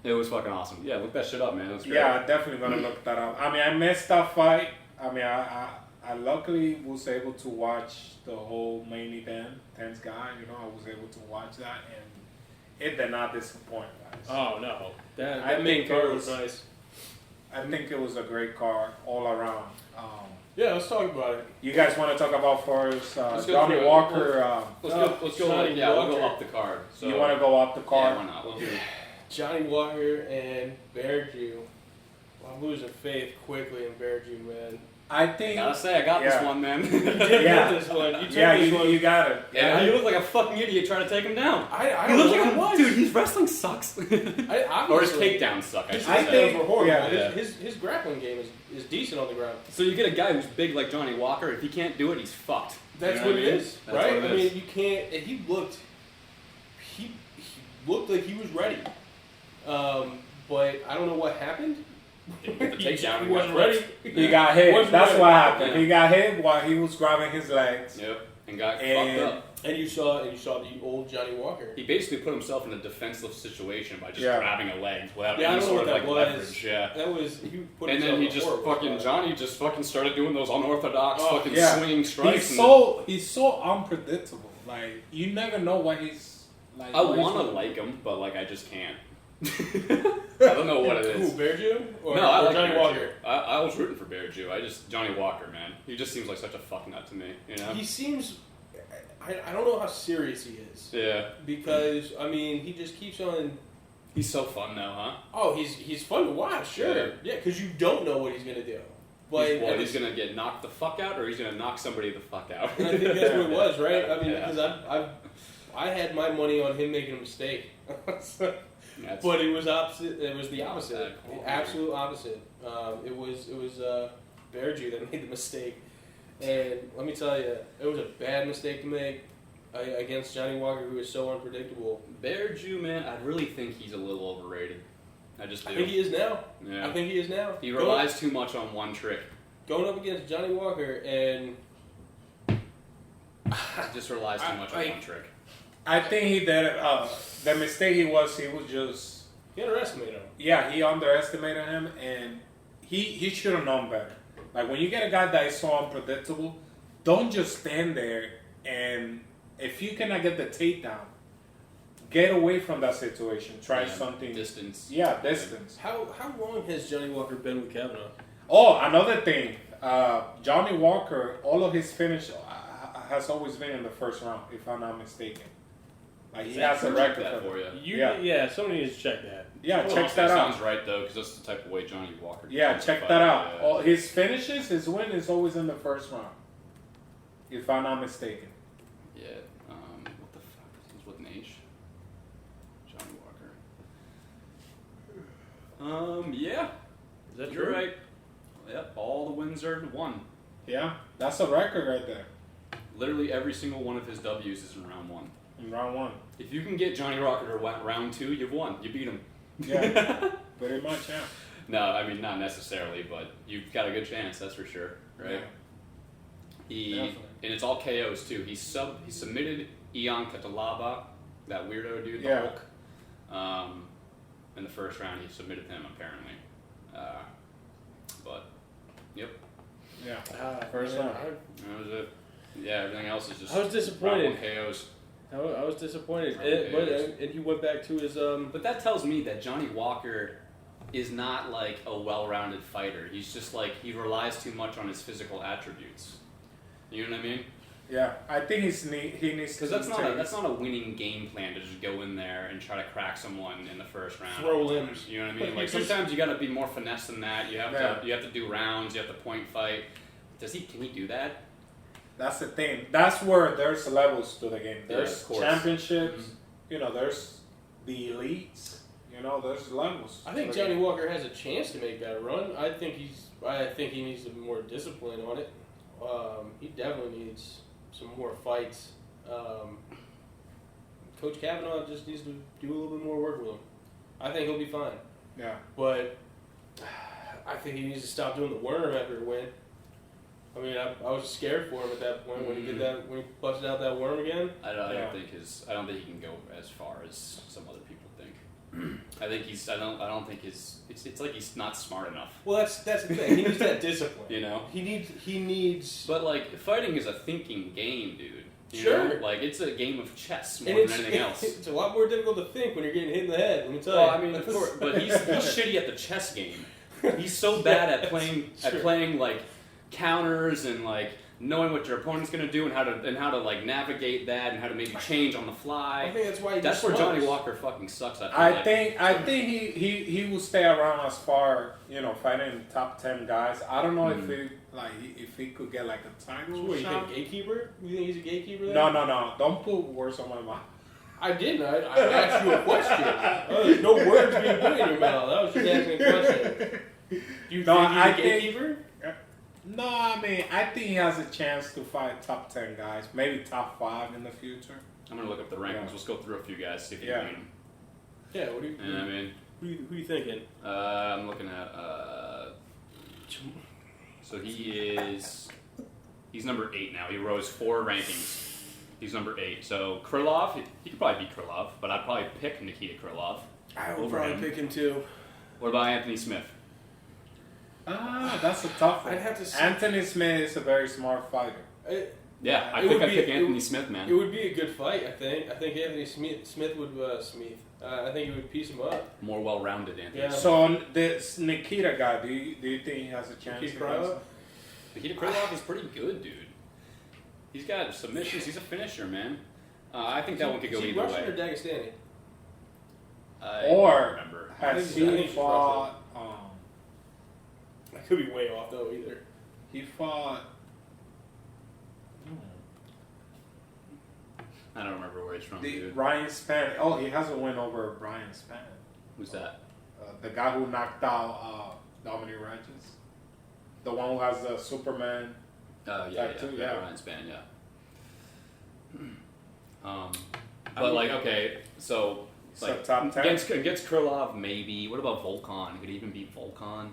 It was fucking awesome. Yeah, look that shit up, man. It was great. Yeah, definitely gonna look that up. I mean, I missed that fight. I mean, I luckily was able to watch the whole main event. Tense guy, you know, I was able to watch that, and it did not disappoint, guys. Oh no, I that main think card it was was- nice. I think it was a great card all around. Yeah, let's talk about it. You guys want to talk about first Let's go Johnny through it. Walker? Let's go. Johnny Yeah, we'll Walker. go up the card. So, You want to go up the Yeah, card? why not? We'll do it. Johnny Walker and Bear Jew. I'm losing faith quickly in Bear Jew, man. I think. Gotta say, I got this Yeah. one, man. You did Yeah. get this one. You took Yeah, this one. you got it. Yeah, you look like a fucking idiot trying to take him down. I He don't looks know like what a it was. dude. His wrestling sucks. I, Or his obviously, takedowns suck. I his should I say. think- takedowns were horrible. yeah. His grappling game is decent on the ground. So you get a guy who's big like Johnny Walker. If he can't do it, he's fucked. That's You know what I it mean? is, That's right? what it I is. mean, you can't. And he looked like he was ready, but I don't know what happened. The takedown. He wasn't ready. He got hit. Wasn't That's ready. what happened. Yeah. He got hit while he was grabbing his legs. Yep. And got And- fucked up. And you saw the old Johnny Walker. He basically put himself in a defenseless situation by just Yeah. grabbing a leg without Yeah, I any don't know sort of what like that was. leverage. Yeah. That was he put And himself then he in a just horrible fucking spot. Johnny just fucking started doing those unorthodox Oh, fucking yeah. swinging strikes. He's so unpredictable. Like you never know what he's like. I what he's want to doing. like him, but like I just can't. I don't know what it Who, is. Bear Jew? Or, No, I or like Johnny Bear Walker. Jew. I was rooting for Bear Jew. Johnny Walker, man. He just seems like such a fuck nut to me. You know? He seems. I don't know how serious he is Yeah. because I mean he just keeps on. He's so fun now, huh? Oh, he's fun to watch, sure. Yeah, because you don't know what he's gonna do. But He's gonna get knocked the fuck out, or he's gonna knock somebody the fuck out. and I think that's what it was, right? I mean, Yeah. because I had my money on him making a mistake, That's- but it was opposite. It was the opposite, Cool. the absolute opposite. It was Bear Jew that made the mistake, and let me tell you, it was a bad mistake to make against Johnny Walker, who is so unpredictable. Bear Jew, man, I really think he's a little overrated. I just do. I think he is now. Yeah. I think he is now. He relies too much on one trick. Going up against Johnny Walker, and He just relies too much on I- one trick. I think he did. The mistake he was just. he underestimated him. Yeah, he underestimated him, and he should have known better. Like when you get a guy that is so unpredictable, don't just stand there and if you cannot get the takedown, get away from that situation. Try Yeah, something. distance. Yeah, distance. How long has Johnny Walker been with Kavanaugh? Oh, another thing. Johnny Walker, all of his finish has always been in the first round, if I'm not mistaken. Like he has a record that for for that. you. Yeah, somebody needs to check that. Yeah, Well, check that out. Sounds right though, because that's the type of way Johnny Walker. Yeah, tends to check fight. that out. Yeah. All his finishes, his win is always in the first round, if I'm not mistaken. Yeah. What the fuck? This was with an H. Johnny Walker. Yeah. Is that You're true? right. Yep. All the wins are one. Yeah, that's a record right there Literally every single one of his W's is in round one. in round one. If you can get Johnny Walker to round two, you've won. You beat him. Yeah, pretty much. Yeah. No, I mean not necessarily, but you've got a good chance. That's for sure, right? Yeah. He Definitely. and it's all KOs too. He submitted Ian Catalaba, that weirdo dude, the Yeah. Hulk. In the first round, he submitted him apparently. But yep, Yeah. First round. that was it. Yeah, everything else is just. I was disappointed. round one KOs. I was disappointed. Okay. And he went back to his But that tells me that Johnny Walker is not like a well-rounded fighter. He's just like he relies too much on his physical attributes. You know what I mean? Yeah, I think he needs Because to that's not a winning game plan to just go in there and try to crack someone in the first round. Throw limbs. You know what I mean? But Like you just- sometimes you got to be more finesse than that. You have Yeah. to do rounds. You have to point fight. Can he do that? That's the thing. That's where there's levels to the game. Yeah, There's of course. championships. Mhm. You know, there's the elites. You know, there's levels. I think to the Johnny game. Walker has a chance to make that run. I think he needs some more discipline on it. He definitely needs some more fights. Coach Kavanaugh just needs to do a little bit more work with him. I think he'll be fine. Yeah. But I think he needs to stop doing the worm after a win. I mean, I was scared for him at that point when he did that, when he busted out that worm again. I don't Yeah. think I don't think he can go as far as some other people think. I think I don't think it's like he's not smart enough. Well, that's the thing. He needs that discipline. You know. He needs. But like fighting is a thinking game, dude. You Sure. know? Like it's a game of chess more And than anything else. It's a lot more difficult to think when you're getting hit in the head. Let me tell Well, you. I mean, of course, but he's shitty at the chess game. He's so bad at playing like counters and like knowing what your opponent's gonna do and how to like navigate that and how to maybe change on the I fly. think that's why That's where Johnny Walker fucking sucks. I think he will stay around as far, you know, fighting top 10 guys. I don't know if he could get like a title So what, you shot. think gatekeeper? You think he's a gatekeeper then? No. Don't put words on my mouth. I didn't. I asked you a question. There's no words being put in your mouth. I was just asking a question. Do you No, think he's I a think- gatekeeper? No, I mean, I think he has a chance to fight top 10 guys, maybe top 5 in the future. I'm gonna look up the rankings. Yeah. Let's go through a few guys, see if you Yeah. can beat them. Yeah. What do you? You know what I mean? Who you thinking? I'm looking at. So he's number 8 now. He rose 4 rankings. He's number 8. So Krylov, he could probably beat Krylov, but I'd probably pick Nikita Krylov. I would would Over probably him. pick him too. What about Anthony Smith? That's a tough one. I'd have to see. Anthony Smith is a very smart fighter. Yeah, I It think would I'd be- pick it Anthony would- Smith, man. It would be a good fight. I think Anthony Smith would I think he would piece him up. More well-rounded Anthony. Yeah. So this Nikita guy, do you think he has a chance? Nikita against Krylov? him? Nikita Krylov is pretty good, dude. He's got submissions. He's a finisher, man. I think that one could go Is he either Russian or way. Dagestani? I Or don't remember. I Has think he he's fought? I could be way off though. Either. He fought. I don't remember where he's from, The dude. Ryan Spann. Oh, he has a win over Brian Spann. Who's that? The guy who knocked out Dominic Reyes. The one who has the Superman. Oh, yeah, Tattoo, yeah. yeah. Ryan Spann, yeah. But, like, okay, so... So Like, top 10? against Krylov, maybe. What about Volkan? Could he even beat Volkan?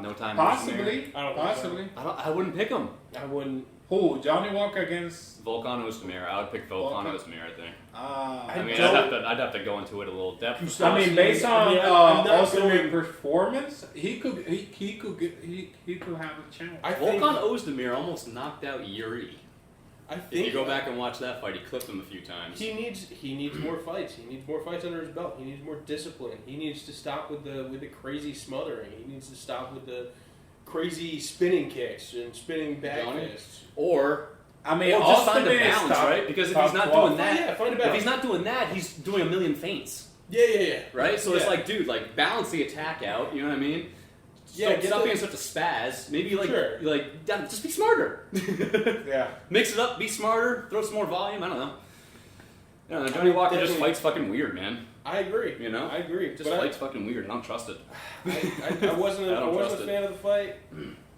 No time. Possibly. I don't think Possibly. I wouldn't pick him. I wouldn't. Who? Johnny Walker against. Volkan Ozdemir. I would pick Volkan Volkan. Ozdemir, I think. I I mean, don't- I'd have to go into it a little depth. I mean, based on I'm not Ozdemir going- performance, he could have a chance. I think. Volkan Ozdemir almost knocked out Yuri. I If think you go back and watch that fight, he clipped him a few times. he needs more fights. He needs more fights under his belt. He needs more discipline. He needs to stop with the crazy smothering. He needs to stop with the crazy spinning kicks and spinning back fists. Or I mean, or just find a ultimately, balance, top- right? Because if top he's not 12. doing that, Yeah, find a if balance. he's not doing that, he's doing a million feints, Yeah. right? So it's Yeah. like, dude, like balance the attack out. You know what I mean? Yeah, get Stop the- being such a spaz. Maybe Sure. just be smarter. Yeah. Mix it up, be smarter, throw some more volume. I don't know. I don't know. Johnny Walker just Definitely. fights fucking weird, man. I agree. You know? I agree. Just But fights fucking weird. I don't trust it. I wasn't I don't trust a it. fan of the fight.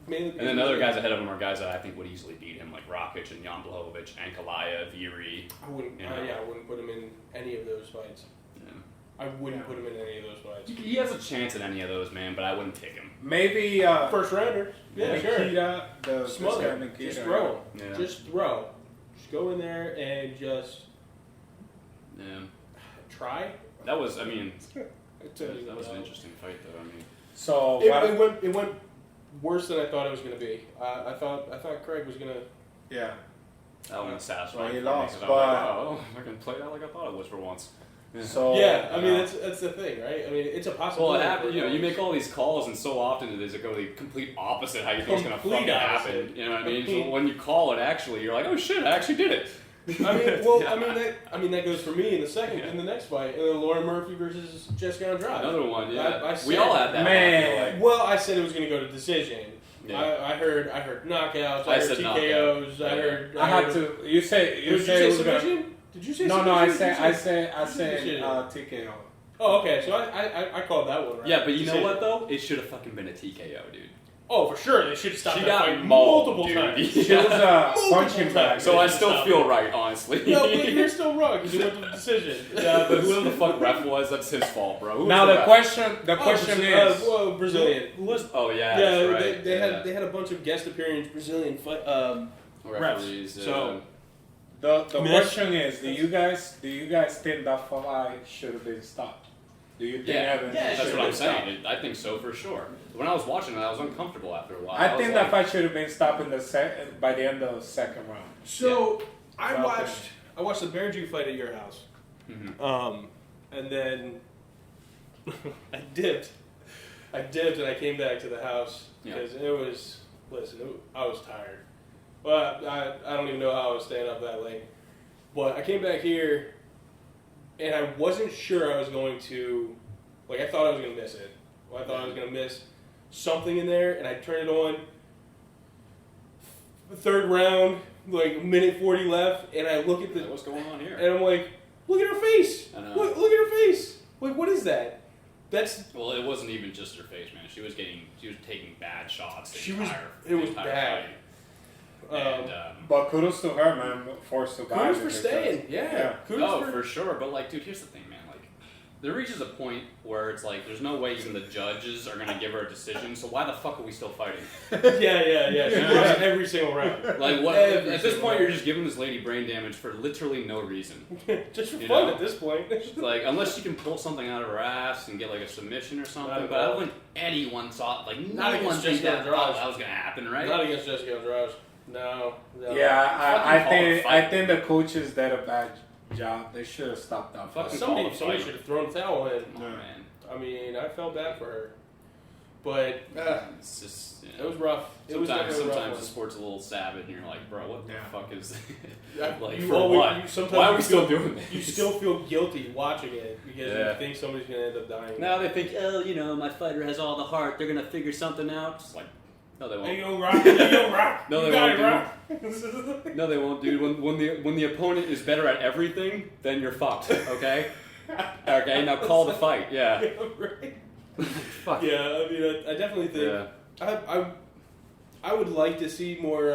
Mainly And then the other guys ahead of him are guys that I think would easily beat him, like Rakic and Jan Blachowicz, Ankalaev, Viri. I wouldn't. You know? I wouldn't put him in any of those fights. Yeah. I wouldn't put him in any of those fights. He has a chance at any of those, man, but I wouldn't pick him. Maybe First rounder. Yeah, sure. Nikita, the Smother. Nikita. Just throw. Yeah. Just throw. Just go in there and just Yeah. try. That was, I mean, I tell you that was an what. interesting fight, though. I mean, So what? It went worse than I thought it was going to be. I thought Craig was going to. Yeah. that one was satisfying. Well, he for me, lost, 'cause I was like, but- oh, I can play out like I thought it was for once. So Yeah, I mean that's the thing, right? I mean it's a possibility. Well, it happened. You know, you make all these calls, and so often it is go the complete opposite how you think it's going to Complete fucking opposite. happen. You know what I mean? So Complete- when you call it, actually, you're like, oh shit, I actually did it. I mean, well, Yeah. I mean that goes for me in the second, Yeah. in the next fight, and then Lauren Murphy versus Jessica Andrade. Another one, yeah. I We said- all had that. Man. One, I feel Well, I said it was going to go to decision. Yeah. I heard knockouts. I I heard said TKOs. knockout. I heard. I had to. You say Did you say it was gonna. submission? Did you say No, submission? no. I Did you said Decision. TKO. Oh, okay. So I called that one right. Yeah, but you know Decision. what though? It should have fucking been a TKO, dude. Oh, for sure. They should have stopped She that got fight mauled, multiple dude. times. She was punching bag. So I Yeah, still stop feel it. right, honestly. No, but you're still wrong because you went to the decision. Yeah, but whoever the fuck ref was, that's his fault, bro. Who was Now the ref? question is. Brazilian. Who was? Oh yeah, Yeah, that's right. they yeah. had a bunch of guest appearance Brazilian fight. Referees. refs. So- The I mean, question is, do you guys think that fight should have been stopped? Do you think Yeah, Evans yeah, should that's have what I'm been stopped? saying. I think so for sure. When I was watching it, I was uncomfortable after a while. I was think like, that fight should have been stopped in by the end of the second round. So I Yeah. watched the Bear Jew fight at your house, Mhm. and then I dipped, and I came back to the house Yeah. because I was tired. Well, I don't even know how I was staying up that late, but I came back here, and I wasn't sure I was going to, like I thought I was going to miss it. Well, I thought I was going to miss something in there, and I turned it on. Third round, like minute 40 left, and I look at What's going on here? and I'm like, look at her face. I know. Look at her face. Like, what is that? That's Well, it wasn't even just her face, man. She was taking bad shots. The She was- entire, it was the entire bad. fight. And, But kudos to her, man, for surviving. kudos for because- staying. Yeah. Kudos oh, for sure. But like, dude, here's the thing, man. Like, there reaches a point where it's like, there's no way even the judges are gonna give her a decision. So why the fuck are we still fighting? yeah. She lost every single round. Like, what? Every At this single point, round. you're just giving this lady brain damage for literally no reason. Just for You fun know? at this point. Like, unless she can pull something out of her ass and get like a submission or something. But I don't think anyone thought, like, Not no one against think Jessica that thought Andrade. that was gonna happen, right? Not against Jessica Andrade. No. Yeah, I Fucking call it a think fight. the coaches did a bad job. They should have stopped that Fucking fight. call it Somebody fight. should have thrown the towel in. Come on, man. I mean, I felt bad for her, but It's just, it was rough. It was definitely a rough Sometimes one. the sport's a little savage, and you're like, bro, what the Yeah. fuck is Yeah, like you for always- what? you- sometimes Why are you we still feel- doing this? You still feel guilty watching it because Yeah. you think somebody's gonna end up dying. Now they think, oh, you know, my fighter has all the heart. They're gonna figure something out. It's like, no, they Hey, won't. yo, Rock. Hey, yo, Rock. No, You they got won't, it, Rock. No, they won't, dude. When the opponent is better at everything, then you're fucked. Okay. Okay. Now call the fight. Yeah. Yeah, right. Fuck. Yeah, I mean, I definitely think Yeah. I would like to see more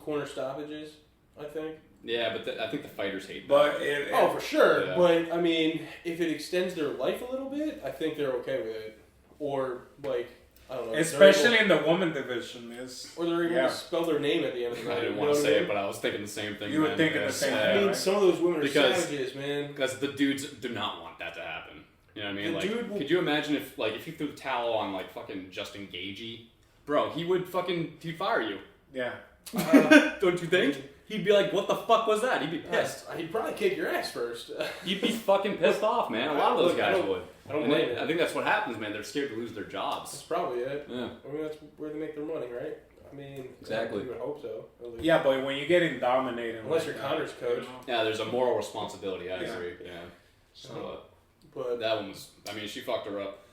corner stoppages. I think. Yeah, but I think the fighters hate that. But Oh, for sure. Yeah. But I mean, if it extends their life a little bit, I think they're okay with it. Or like, I don't know. especially in the woman division, or they're able yeah. to spell their name at the end of the I night. didn't you want know to what say I it, mean? but I was thinking the same thing. You were man. thinking the Yes, same I thing, mean, right? some of those women are Because- savages, man. Because the dudes do not want that to happen. You know what I mean? The Like, dude will- could you imagine if you threw the towel on like fucking Justin Gagey, bro? He'd fire you. Yeah. Don't you think? He'd be like, what the fuck was that? He'd be pissed. He'd probably kick your ass first. He'd be fucking pissed off, man. A lot of those guys would. I don't And blame it. I think that's what happens, man. They're scared to lose their That's jobs. probably it. Yeah. I mean, that's where they make their money, right? I mean, Exactly. You would hope so. At least. Yeah, but when you're getting dominated, Unless like you're that, Connor's coach. you know? Yeah, there's a moral responsibility. I Yeah. agree. Yeah. So, But that one was. I mean, she fucked her up.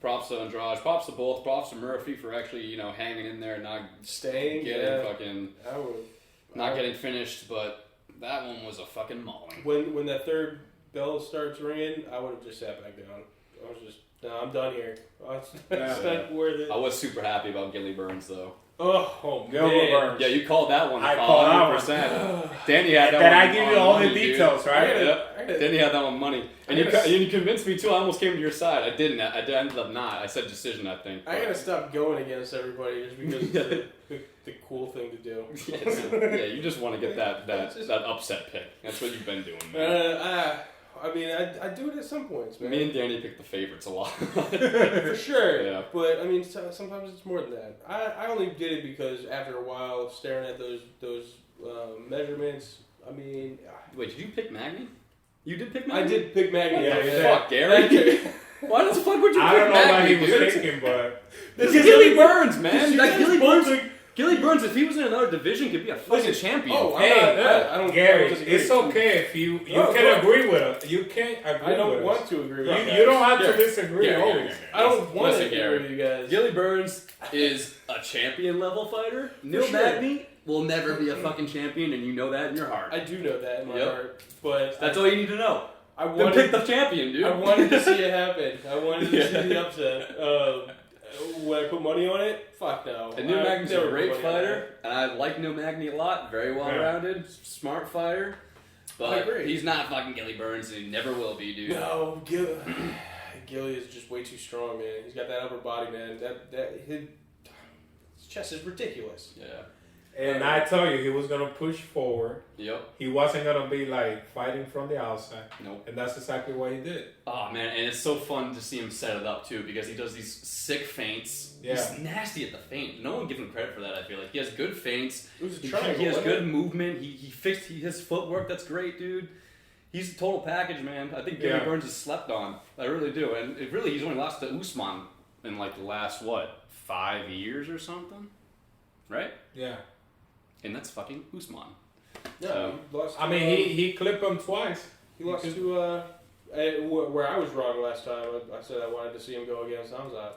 Props to Andrade. Props to both. Props to Murphy for actually, hanging in there and not staying, getting fucking I would. not getting finished. But that one was a fucking mauling. When that third bell starts ringing, I would have just sat back down. I was just, no, I'm done here. It's not worth it. I was super happy about Gilly Burns though. Oh Gilbert man. Burns. Yeah, you called that one. I called that 100%. Danny had that Then one. I give you on all money, the dude. details, right? Yep. Danny had that one money, and I you gotta- you convinced me too. I almost came to your side. I didn't. I ended up not. I said decision. I think. I gotta stop going against everybody just because it's the cool thing to do. Yeah, you just want to get that upset pick. That's what you've been doing, man. I mean, I do it at some points, man. Me and Danny pick the favorites a lot. For sure. Yeah. But I mean, sometimes it's more than that. I only did it because after a while, staring at those measurements. I mean, Wait, did you pick Magny? You did pick I Magny? did pick Maggie. Yeah, What you the did. fuck, Gary? Why the fuck would you I pick don't know what Magny, he was dude? thinking, but It's Gilly Burns, man. You That guys Gilly both Burns. Gilly Burns, if he was in another division, could be a fucking Listen, champion. oh, hey, I don't Gary, disagree. it's okay if you No, can no. agree with us. You can't agree I don't with want us. to agree You, with you. you don't have Yeah. to disagree Yeah, always. yeah. I don't want Listen, to agree Gary. with you guys. Gilly Burns is a champion level fighter. Neil sure. Magny will never be a fucking champion, and you know that in your heart. I do know that in my Yep. heart, but That's all you need to know. I Then wanted pick the champion, dude. I wanted to see it happen. I wanted to Yeah. see the upset. Would I put money on it? Fuck no. And Neil I Magny's never a put great money on fighter, and I like Neil Magny a lot. Very well-rounded, smart fighter. I But agree. he's not fucking Gilly Burns, and he never will be, dude. that. No, Gilly is just way too strong, man. He's got that upper body, man. His chest is ridiculous. Yeah. And I tell you, he was gonna push forward. Yep. He wasn't gonna be like fighting from the outside, Nope. and that's exactly what he did. Oh man, and it's so fun to see him set it up too because he does these sick feints. Yeah. He's nasty at the feint. No one gives him credit for that. I feel like he has good feints. It was a He triangle. has wasn't good it? movement. He fixed his footwork. That's great, dude. He's a total package, man. I think Gilly Yeah. Burns is slept on. I really do. And he's only lost to Usman in like the last 5 years or something, right? Yeah. And that's fucking Usman. Yeah, he lost. I mean, he clipped him twice. he lost to where I was wrong last time. I said I wanted to see him go against Hamzat.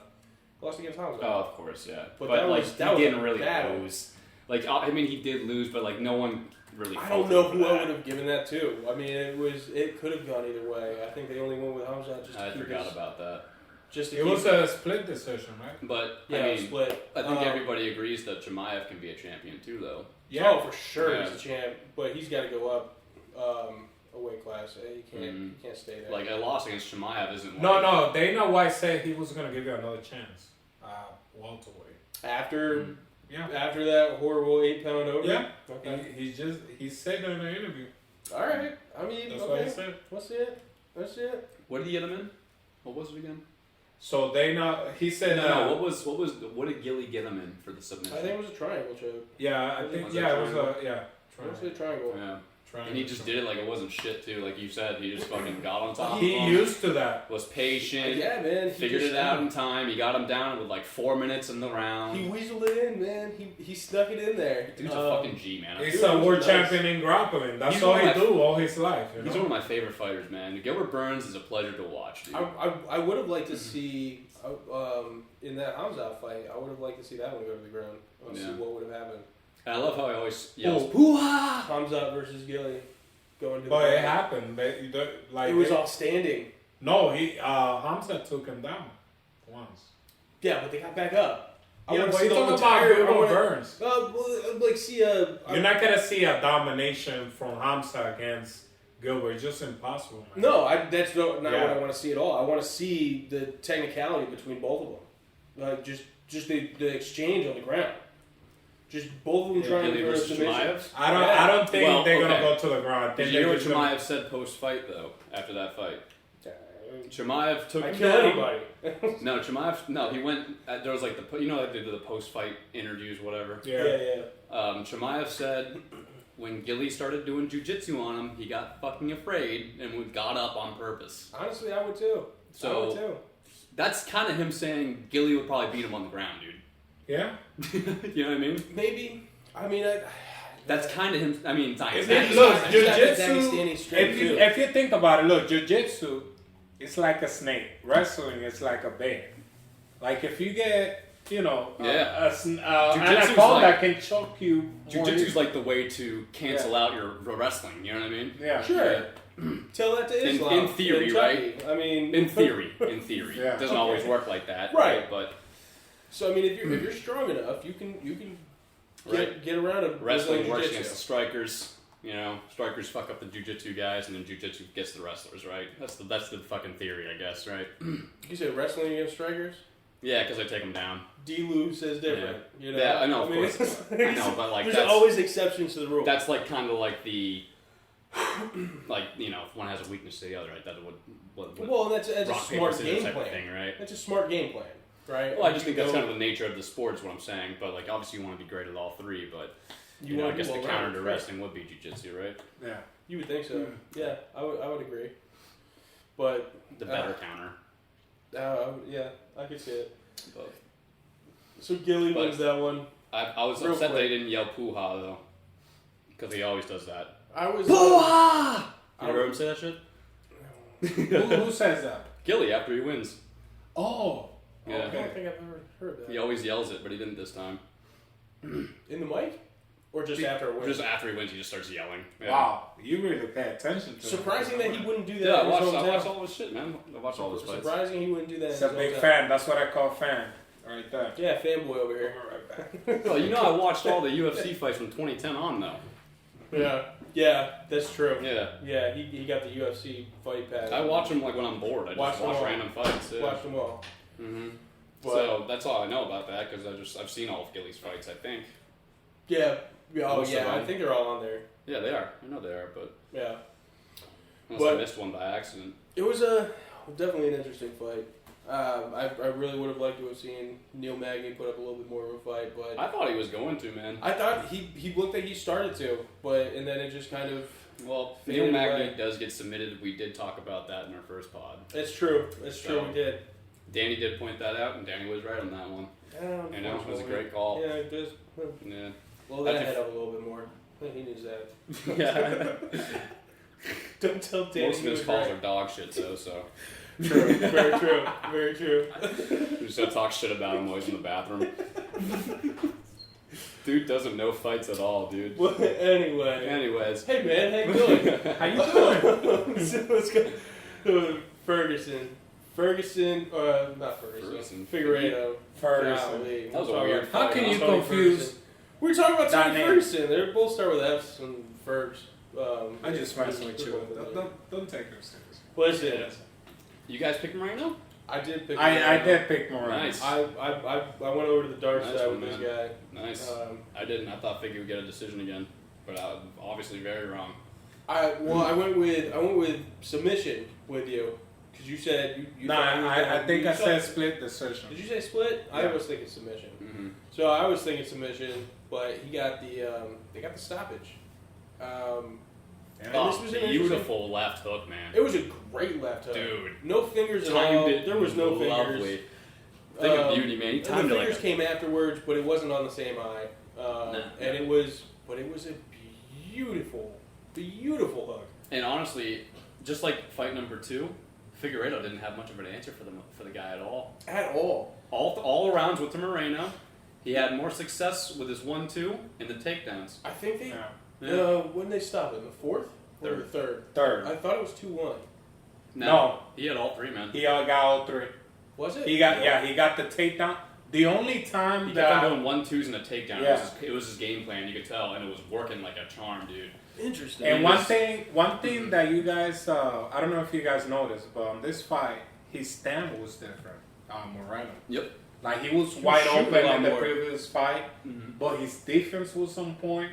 Lost against Hamzat. Oh, of course, yeah. But But, that like was- that he was didn't a really battle. lose. Like I mean, he did lose, but like no one really. I faulted don't know him for who I that. would have given that to. I mean, it could have gone either way. I think they only went with Hamzat just to I keep forgot his, about that. just to It keep was a split decision, right? But yeah, I mean, split. I think everybody agrees that Chimaev can be a champion too, though. Oh, for sure, Yeah. he's a champ, but he's got to go up a weight class. He can't stay there. Like a loss against Chimaev isn't. No, like, no. Dana White said he was gonna give you another chance. Welterweight. after Yeah. after that horrible 8-pound over. Yeah. Okay. He said that in an interview. All right. I mean, That's what he okay. said. Let's see it. Let's see it. What did he get him in? What was it again? So he said No, what did Gilly get him in for the submission? I think it was a triangle choke. yeah, I think Was yeah, it it was a Mostly a triangle. Yeah. triangle. And he just did it like it wasn't shit too. Like you said, he just fucking got on top. He of him, used to that. was patient. Yeah, man. He Figured just- it out in time. He got him down with like 4 minutes in the round. He weaseled it in, man. He snuck it in there. Dude's a fucking G, man. He's Dude, a world nice. champion in grappling. That's He's all one he of my- do all his life. You He's know? one of my favorite fighters, man. Gilbert Burns is a pleasure to watch, dude. I would have liked to see in that Hamzat fight. I would have liked to see that one go to the ground. See Yeah. what would have happened. And I love how he always yells, Oh. "Hoo-ah!" Hamzat versus Gilly going to the But ground. it happened. Like It was all standing. no. Hamza took him down once. Yeah, but they got back up. I Yeah, want but to see you're the talking entire. about Gilbert I wanna- Burns. like see a. You're not gonna see a domination from Hamza against Gilbert. It's just impossible, man. No, that's not Yeah. what I want to see at all. I want to see the technicality between both of them, like just the exchange on the ground. Just both of them trying Gilly to versus submission. Chimaev. I don't think Well, they're gonna okay. go to the ground. I think Did you hear they're what just gonna- Chimaev said post-fight though? After that fight, mean, Chimaev took I him kill down. anybody. No, Chimaev. No, he went. There was like they did the post-fight interviews, whatever. Yeah. Chimaev said when Gilly started doing jujitsu on him, he got fucking afraid and got up on purpose. Honestly, I would too. So that's kind of him saying Gilly would probably beat him on the ground, dude. Yeah. You know what I mean? Maybe. I mean, That's kind of him. I mean, it's not Look, exactly. jujitsu. If you think about it, look, jujitsu, it's like a snake. Wrestling is like a bear. Like if you get, Jujitsu's anaconda like- can choke you. Jiu-jitsu's like the way to cancel out your wrestling. You know what I mean? Yeah. Sure. Tell that to Islam. In theory, right? I mean, In theory, Yeah. it doesn't always work like that, Right. But So I mean, if you're strong enough, you can get around a wrestling works jiu-jitsu. against the strikers. You know, strikers fuck up the jiu-jitsu guys, and then jiu-jitsu gets the wrestlers, right? That's the fucking theory, I guess, right? You say wrestling against strikers? Yeah, because they take them down. D-Lou says different. Yeah. You know? Yeah, I know, of course. it's- I know, but like there's that's always exceptions to the rule. that's like kind of like the like if one has a weakness to the other, right? That's what well, and that's a rock paper smart scissors game type plan. of thing, right? That's a smart game plan, right? Well, I just think that's go- kind of the nature of the sport, is what I'm saying. But like, obviously, you want to be great at all three. But you know, I wanna guess be the well-rounded, counter to right? wrestling would be jiu-jitsu, right? Yeah. You would think so. Yeah, I would agree. But The better counter. yeah, I could see it. But So Gilly But- wins that one. I was Real upset quick. they didn't yell "Poo-ha" though, because he always does that. I was. Poo-ha! You ever heard him say that shit? Who says that? Gilly after he wins. Oh. Yeah. I don't think I've ever heard that. He always yells it, but he didn't this time. In the mic, or just after a win. Just after he wins, he just starts yelling. Yeah. Wow. You really pay attention to Surprising that he wouldn't do that. Yeah, I in his watch hometown. all this shit, man. I watch all this fights. Surprising he wouldn't do that. He's in a his big hometown. fan. That's what I call fan. Right there. Yeah, fanboy over here. Right back. Well, you know, I watched all the UFC fights from 2010 on though. Yeah, that's true. Yeah. Yeah, he got the UFC fight pass. I watch them like when I'm bored. I Watch just them watch all. random fights. Yeah. Watch them all. hmm But- So that's all I know about that because I've seen all of Gilly's fights. I think. Yeah. Oh Most of yeah, I them. think they're all on there. Yeah, they are. I know they are, but Yeah. unless I But- missed one by accident. It was definitely an interesting fight. I really would have liked to have seen Neil Magny put up a little bit more of a fight, but I thought he was going to, man. I thought he looked like he started to, and then it just kind of. Well, Faded Neil Magny away. does get submitted. We did talk about that in our first pod. It's true. It's true. So- We did. Danny did point that out, and Danny was right on that one. You know, it was a great call. Yeah, just Yeah. blow that I head up a little bit more. I think he needs that. Yeah. Don't tell Danny. Most of he his was calls right. are dog shit, though, so. True. Very true. Very true. We just gotta talk shit about him while he's in the bathroom. Dude doesn't know fights at all, dude. Well, anyway. Anyways. Hey man, how you doing? How you doing? So let's go. Ferguson, not Ferguson. Figueiredo. Ferguson. Golly, That was a we're talking weird about How can you Tony confuse? Ferguson. We're talking about that Tony name? Ferguson. They both start with F's and Fergs. I just messing with you. Don't take them serious. Listen, You guys pick him right now? I did pick. I did pick more. Nice. I went over to the dark Nice side one, with man. this Nice. guy. I didn't. I thought Figgy would get a decision again, but I'm obviously very wrong. I went with submission with you because you said you. No, thought he was gonna- I think you I saw- said split decision. Did you say split? I Yeah. was thinking submission. Mm-hmm. So I was thinking submission, but he got the they got the stoppage. And this was an Beautiful left hook, man. It was a great left hook. Dude. No fingers at Timed all. it There was no lovely. fingers. Think of beauty, man. He And timed the it like fingers a... came afterwards, but it wasn't on the same eye. And it was a beautiful hook. And honestly, just like fight number 2, Figueiredo didn't have much of an answer for the guy at all. At all. All rounds with the Moreno, he had more success with his 1-2 and the takedowns. I think they. Yeah. When they stopped it, the fourth or the third? Third. I thought it was 2-1. No. He had all 3, man. He got all 3. Was it? He got the takedown. The only time He that kept on doing 1-2s and a takedown. Yeah. It was his game plan, you could tell, and it was working like a charm, dude. Interesting. and one thing that you guys I don't know if you guys noticed, but on this fight his stand was different. Moreno. Yep. Like he was wide shooting open a lot in the more. previous fight, Mm-hmm. but his defense was on point.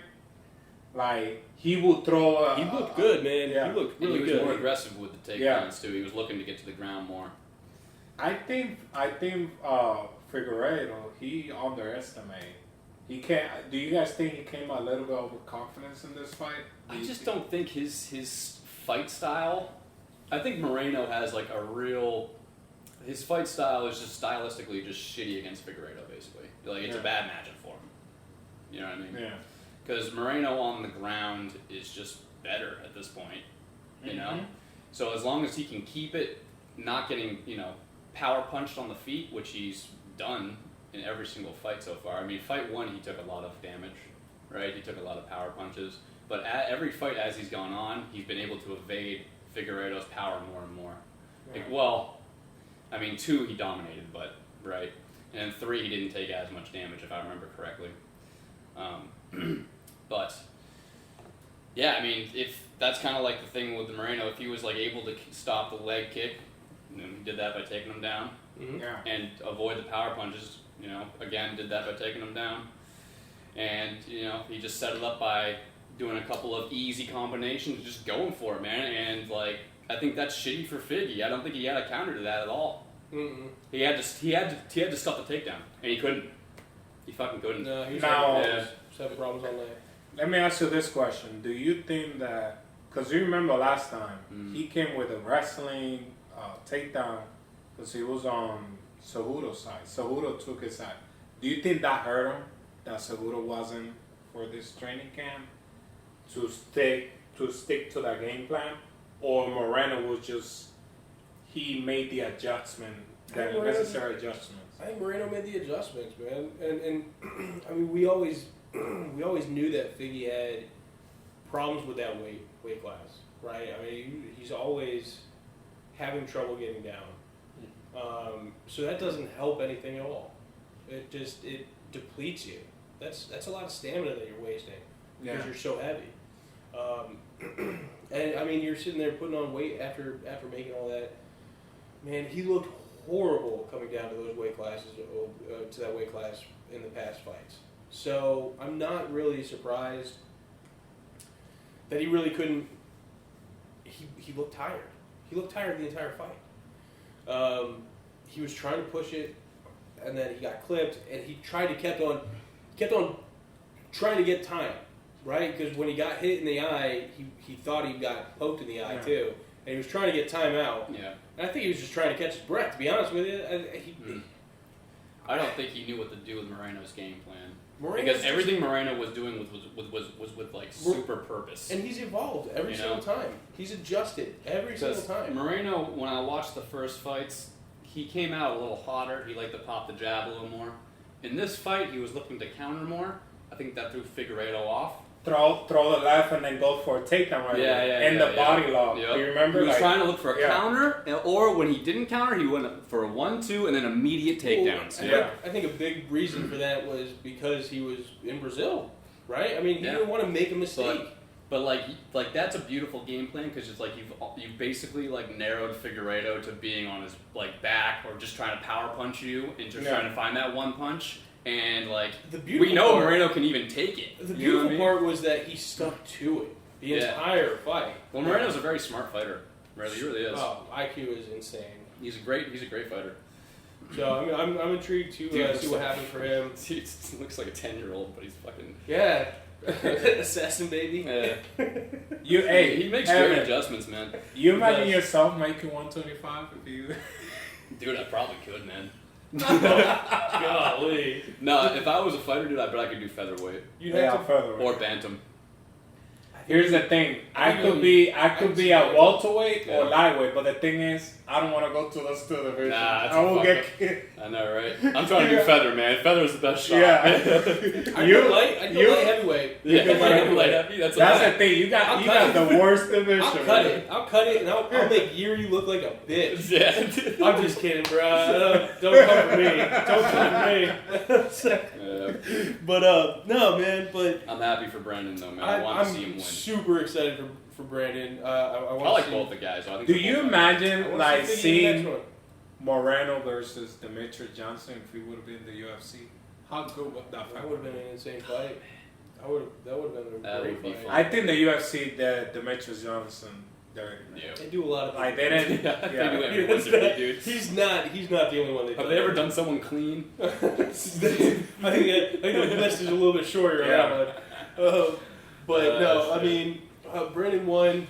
Like he would throw. He looked good, man. Yeah. He looked And really he was more good. aggressive with the takedowns Yeah. too. He was looking to get to the ground more. I think Figueiredo, he underestimated. He can't. Do you guys think he came a little bit overconfidence in this fight? I just don't think his fight style. I think Moreno has like a real. His fight style is just stylistically just shitty against Figueiredo, basically. Like it's a bad matchup for him. You know what I mean? Yeah. Because Moreno on the ground is just better at this point. You know. So as long as he can keep it, not getting power punched on the feet, which he's done in every single fight so far. I mean, fight 1 he took a lot of damage, right? He took a lot of power punches. But at every fight as he's gone on, he's been able to evade Figueiredo's power more and more. Like, well, I mean, 2 he dominated, but right, and then 3 he didn't take as much damage if I remember correctly. But yeah, I mean, if that's kind of like the thing with the Moreno, if he was like able to stop the leg kick, and he did that by taking him down, Yeah. and avoid the power punches. Again, did that by taking him down, and he just set it up by doing a couple of easy combinations, just going for it, man. And like, I think that's shitty for Figgy. I don't think he had a counter to that at all. Mm-mm. He had to stop the takedown, and he couldn't. He fucking couldn't. No, he was Now- having problems on that. Let me ask you this question: do you think that? Because you remember last time he came with a wrestling takedown because he was on Cejudo's side. Cejudo took his side. Do you think that hurt him? That Cejudo wasn't for this training camp to stick to that game plan, or Moreno was just he made the adjustment, the necessary adjustments. I think Moreno made the adjustments, man. And I mean, we always knew that Figgy had problems with that weight class, right? I mean, he's always having trouble getting down. So that doesn't help anything at all. It depletes you. That's a lot of stamina that you're wasting because you're so heavy. And I mean, you're sitting there putting on weight after making all that. Man, he looked horrible coming down to those weight classes, to that weight class in the past fights. So I'm not really surprised that he really couldn't. He looked tired. He looked tired the entire fight. He was trying to push it, and then he got clipped, and he kept on trying to get time, right? Because when he got hit in the eye, he thought he got poked in the eye too, and he was trying to get time out. Yeah. And I think he was just trying to catch his breath. To be honest with you, I don't think he knew what to do with Moreno's game plan. Moreno's Because everything Moreno was doing was with like super purpose. and he's evolved every single time. He's adjusted every single time. Moreno, when I watched the first fights, he came out a little hotter. He liked to pop the jab a little more. In this fight, he was looking to counter more. I think that threw Figueiredo off. Throw the left and then go for a takedown right there. And the body lock. Yep. Do you remember? He was trying to look for a counter, or when he didn't counter, he went for a 1-2 and then immediate takedowns. I think a big reason for that was because he was in Brazil, right? I mean, he didn't want to make a mistake. But like that's a beautiful game plan because it's like you've basically like narrowed Figueiredo to being on his like back or just trying to power punch you and just trying to find that one punch. And like we know Moreno can even take it. The beautiful part was that he stuck to it the entire fight. Well, Moreno's a very smart fighter. Really, he really is. Oh, IQ is insane. He's a great fighter. So I mean, I'm intrigued to see what happens for him. He looks like a 10-year-old, but he's fucking assassin baby. Yeah. He makes great adjustments, man. You imagine yourself making 125 if you. Dude, I probably could, man. Golly. No, if I was a fighter, dude, I bet I could do featherweight featherweight or bantam. Here's the thing: I could be a welterweight or lightweight, but the thing is, I don't want to go to those two divisions. Nah, I will get kicked. I know, right? I'm trying to do feather, man. Feather's the best shot. Yeah. I'd go light heavyweight. Yeah, light heavy. That's the thing. You got the worst division. I'll cut it, and I'll make Yuri look like a bitch. Yeah. I'm just kidding, bro. Don't come for me. Don't come for me. But no, man. But I'm happy for Brandon, though, man. I want to see him win. Super excited for Brandon. I like both the guys. So I think do you imagine like seeing one. Moreno versus Demetrius Johnson if he would have been in the UFC? How good would that fight? That would have been an insane fight. That would have been a That great would be fight. fun. I think the UFC, the Demetrius Johnson, dirty. Yeah. They do a lot of Like things. they didn't. Yeah, Yeah. they do everyone dirty, dude. He's not the only one. Have they ever done someone clean? I think the list is a little bit shorter on that one. But no, I mean, Brandon won.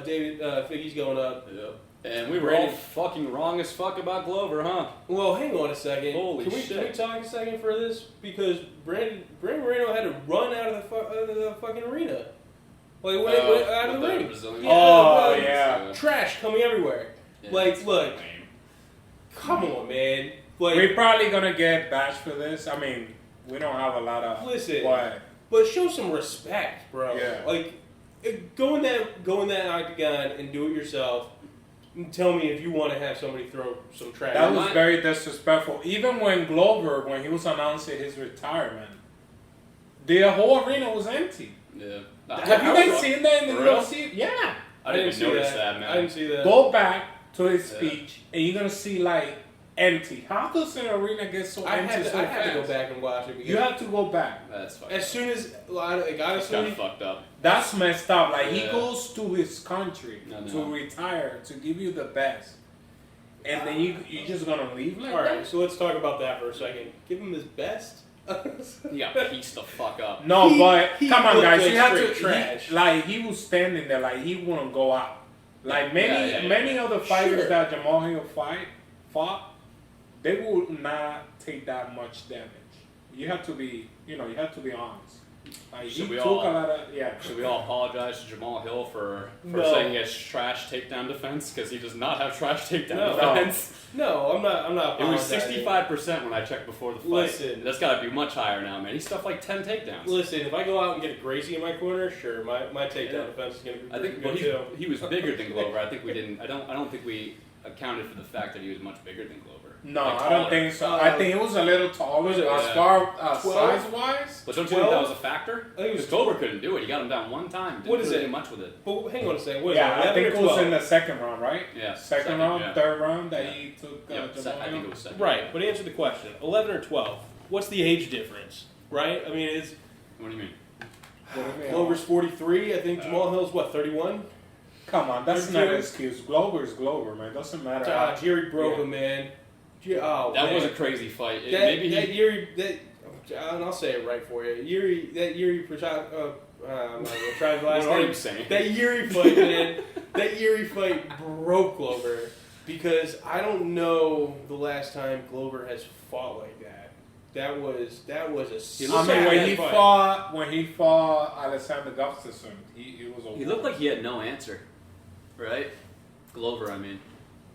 David Figgy's going up. Yep. And we were all fucking wrong as fuck about Glover, huh? Well, hang on a second. Holy can we shit. talk a second for this? Because Brandon Moreno had to run out of the fucking arena. Like, out of the ring. Brazilian Yeah, Trash coming everywhere. Yeah, Like, that's look. lame. Come on, man. Like, We're probably gonna get bashed for this. I mean, we don't have a lot of. listen, But but show some respect, bro. Yeah. Like, go in that octagon and do it yourself. And tell me if you want to have somebody throw some trash. that was very disrespectful. Even when Glover, when he was announcing his retirement, the whole arena was empty. Yeah. Have you guys seen that in the For real? UFC? Yeah. I didn't see even notice that, man. I didn't see that. Go back to his Yeah. speech, and you're gonna see like empty. How does an arena get so I empty had so to fast? go back and watch it because You have to go back. That's fucked as up. soon as That's kind honestly, of fucked up. That's messed up. Like he Yeah. goes to his country No. to retire to give you the best, and then you just gonna leave like all right. that? So let's talk about that for a second. Give him his best. He got pieced the fuck up. No, He- but he come on, looked guys. like You have straight to trash. like he was standing there like he wouldn't go out. Like many Yeah. many other fighters Sure. that Jamal Hill fought, they would not take that much damage. You have to be honest. Like Should he we took all- a lot of Should we all apologize to Jamal Hill for No. saying he has trash takedown defense? Because he does not have trash takedown No. defense. No, I'm not. It was apologizing. 65% when I checked before the fight. Listen. That's got to be much higher now, man. He's stuffed like 10 takedowns. Listen, if I go out and get a Gracie in my corner, sure, my takedown Yeah. defense is gonna be I think good well, too. he was bigger than Glover. I think we didn't. I don't think we accounted for the fact that he was much bigger than Glover. No, Like, I don't taller. think so. I think it was a little taller Was it, as yeah. far as 12? size wise. But don't you think that 12? was a factor? I think it was Because Glover couldn't do it. He got him down one time. Didn't What is really it? do much with it. But hang on a second. What is Yeah, it? I think 11 it or was 12? in the second round, right? Yeah, Second round, yeah. third round that Yeah. he took Yeah, Jamal I think Hill. it was second. Right, but answer the question: 11 or 12? What's the age difference? Right? I mean, it's What do you mean? What do you mean? Glover's 43. I think Jamal Hill's what 31. Come on, that's Third not an round. excuse. Glover is Glover, man. Doesn't matter. how- Jerry broke Yeah. him, man. Oh, That man. was a crazy fight. That, Maybe that he. Yuri, and I'll say it right for you. Yuri Prasad, I'm not gonna try the last What are name. you saying? That Yuri fight, man. That Yuri fight broke Glover because I don't know the last time Glover has fought like that. That was a I looked mean, sad when he fought Alexander Gustafsson, he was a. He looked like he had no answer, right? Glover, I mean.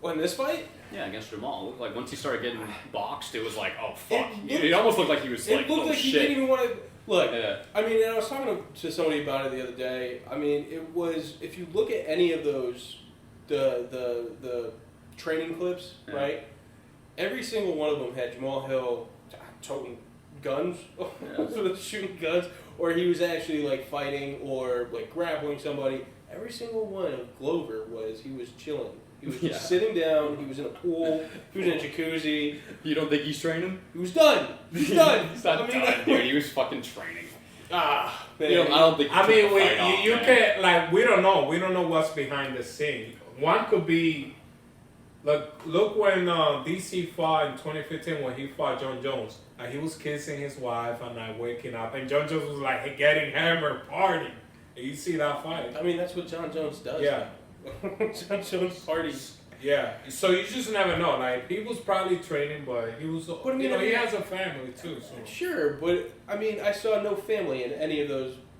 in this fight. Yeah, against Jamal. It looked like once he started getting boxed, it was like, oh fuck. It It almost looked like he was It like, looked oh like he shit. didn't even want to look. Yeah. I mean, and I was talking to somebody about it the other day. I mean, it was if you look at any of those, the training clips, Yeah. right? Every single one of them had Jamal Hill toting guns, Yeah. shooting guns, or he was actually like fighting or like grappling somebody. Every single one of Glover he was chilling. He was just Yeah. sitting down. He was in a pool. He was in a jacuzzi. You don't think he's training? He was done. He's done. He's not I mean, done, dude. He was fucking training. man. I don't think. He I took mean, the fight off, you man. can like we don't know. We don't know what's behind the scene. One could be, look when DC fought in 2015 when he fought John Jones. Like he was kissing his wife and like waking up, and John Jones was like getting hammered, partying. And you see that fight? I mean, that's what John Jones does. Yeah. John Jones parties. Yeah. So you just never know. Like he was probably training, but he was. What do you You know, mean? he has a family too. So Sure, but I mean, I saw no family in any of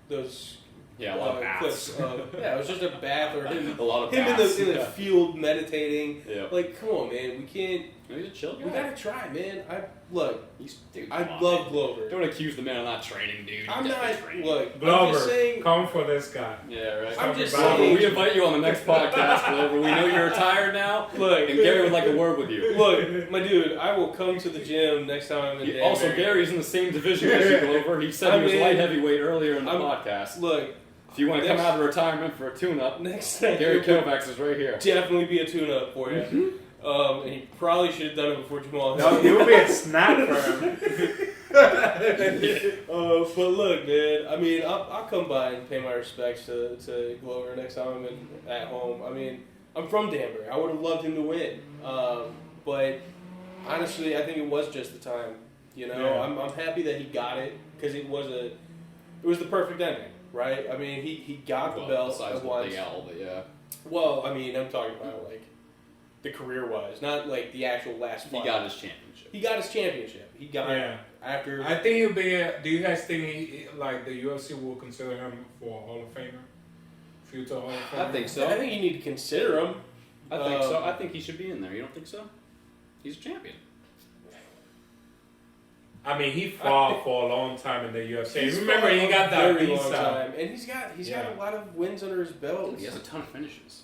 those Yeah, a lot of baths. clips. Yeah, it was just a bath or him, A lot of him baths. in the Yeah. field meditating. Yeah. Like, come on, man, we can't. No, he's a chill guy. We gotta try, man. Dude, I come on, love man. Glover. Don't accuse the man of not training, dude. I'm He's not. definitely training. Look, I'm Glover, just saying. come for this guy. Yeah, right. I'm just Glover, saying. We invite you on the next podcast, Glover. We know you're retired now, Look, and Gary would like to work with you. look, my dude. I will come to the gym next time I'm in. Also, Danbury. Gary's in the same division as you, Glover. He said he was I mean, light heavyweight earlier in the I'm- podcast. Look, If you want to come next- out of retirement for a tune-up, next time Gary Kovacs is right here. definitely be a tune-up for you. And he probably should have done it before Jamal. No, it would be a snap for him. But look, man. I mean, I'll come by and pay my respects to Glover next time I'm at home. I mean, I'm from Danbury. I would have loved him to win. But honestly, I think it was just the time. You know, Yeah. I'm happy that he got it because it was the perfect ending, right? I mean, he got the belt besides at the once. big L, but yeah. Well, I mean, I'm talking about like the career-wise, not like the actual last fight. He got his championship. He got his championship. He got it after. I think he'll be. Do you guys think the UFC will consider him for Hall of Famer? Future Hall of Famer? I think so. I think you need to consider him. I think so. I think he should be in there. You don't think so? He's a champion. I mean, he fought for a long time in the UFC. He's Remember, fought he a got that very long visa. time, and he's got a lot of wins under his belt. He has a ton of finishes.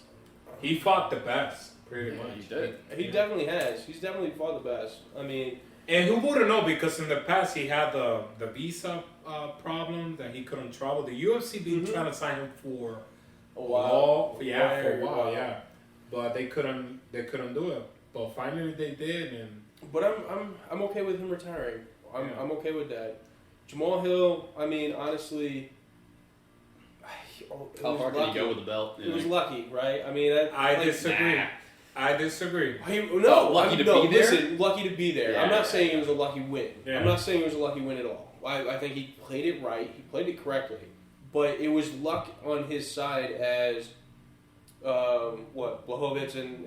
He fought the best, pretty Yeah, much. he did. He definitely has. He's definitely fought the best. I mean, And who wouldn't know? Because in the past he had the visa problem that he couldn't travel. The UFC been trying to sign him for a while. for a while, yeah. But they couldn't do it. But finally they did, and But I'm okay with him retiring. Yeah. I'm okay with that. Jamal Hill. I mean, honestly. How far can he go with the belt? It was lucky, right? I mean, I like, disagree. Nah. I disagree. Lucky to be there? Listen, lucky to be there. I'm Yeah. not saying it was a lucky win. Yeah. I'm not saying it was a lucky win at all. I think he played it right. He played it correctly. But it was luck on his side as, Blachowicz and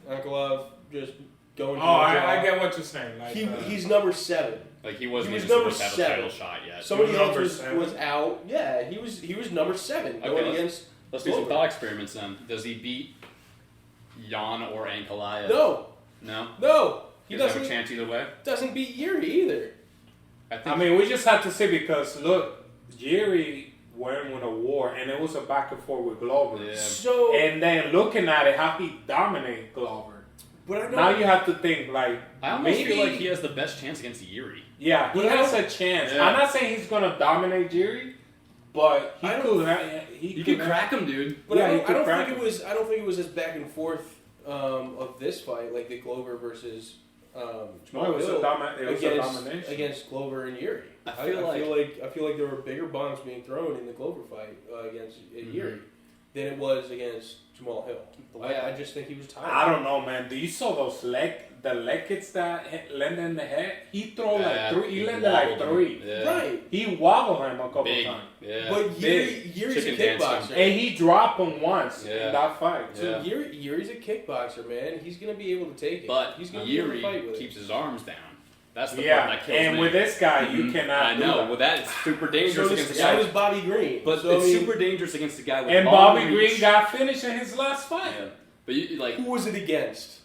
Ankalaev just going to I get what you're saying. Like, he's number 7. Like he wasn't He was even number supposed to have a 7. title shot yet. Somebody was else number was 7? out. Yeah, he was number 7 Okay, going against. Let's do some Glover. thought experiments then. Does he beat Jan or Ankalaev? No. He He doesn't have a chance either way. doesn't beat Yuri either. I mean, we just have to see because look, Jerry went with a war, and it was a back and forth with Glover. Yeah. So, And then looking at it, how he dominated Glover. but I don't. Now you have to think like I almost maybe feel like he has the best chance against Yuri. yeah, he But I has don't- a chance. Yeah. I'm not saying he's gonna dominate Jerry, but he I could. You could crack him, dude. But Yeah, I he don't, could I don't crack think him. it was. I don't think it was as back and forth of this fight, like the Glover versus No, Jamal it was Hill a domination. against Glover and Yuri. I I feel like there were bigger bombs being thrown in the Glover fight against Yuri than it was against Jamal Hill. I just think he was tired. I don't know, man. Do you saw those the leg kicks that landed in the head? He threw like 3. He landed like wobbled 3. him. Yeah. Right, He wobbled him a couple Big. times. Yeah. but Yuri's a Chicken danced kickboxer. And he dropped him once Yeah. in that fight. Yeah. So Yuri's a kickboxer, man. He's gonna be able to take it. But he's gonna be able to Yuri fight with keeps his arms down. That's the Yeah, part that kills and me. with this guy, you Mhm. cannot I do know. that. With that, it's super it. dangerous So against a does guy. Bobby Green. But so, it's I mean, super dangerous against a guy with And long Bobby reach. Green got finished in his last fight. Yeah. But you like. who was it against?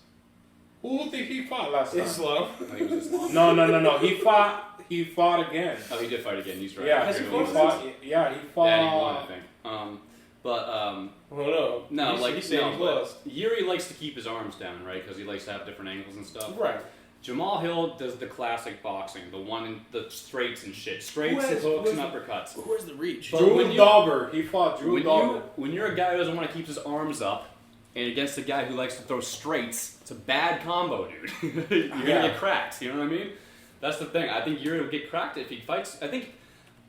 Who did he fight last time? Islam. I think it was Islam. No. He fought again. Oh, he did fight again. He's right. Yeah, Has he he fought. fought? Yeah, he fought. Yeah, he won, I think. But Oh no. no, he's, like he's saying no, he's but lost. Yuri likes to keep his arms down, right? Because he likes to have different angles and stuff. Right. Jamal Hill does the classic boxing, the one in the straights and shit, straights Who and has- hooks who and has- uppercuts. Where's the reach? But Drew when you- Dober. He fought Drew When Dober. you're a guy who doesn't want to keep his arms up, and against a guy who likes to throw straights, it's a bad combo, dude. You're Yeah. gonna get cracked. You know what I mean? That's the thing. I think Yuri will get cracked if he fights.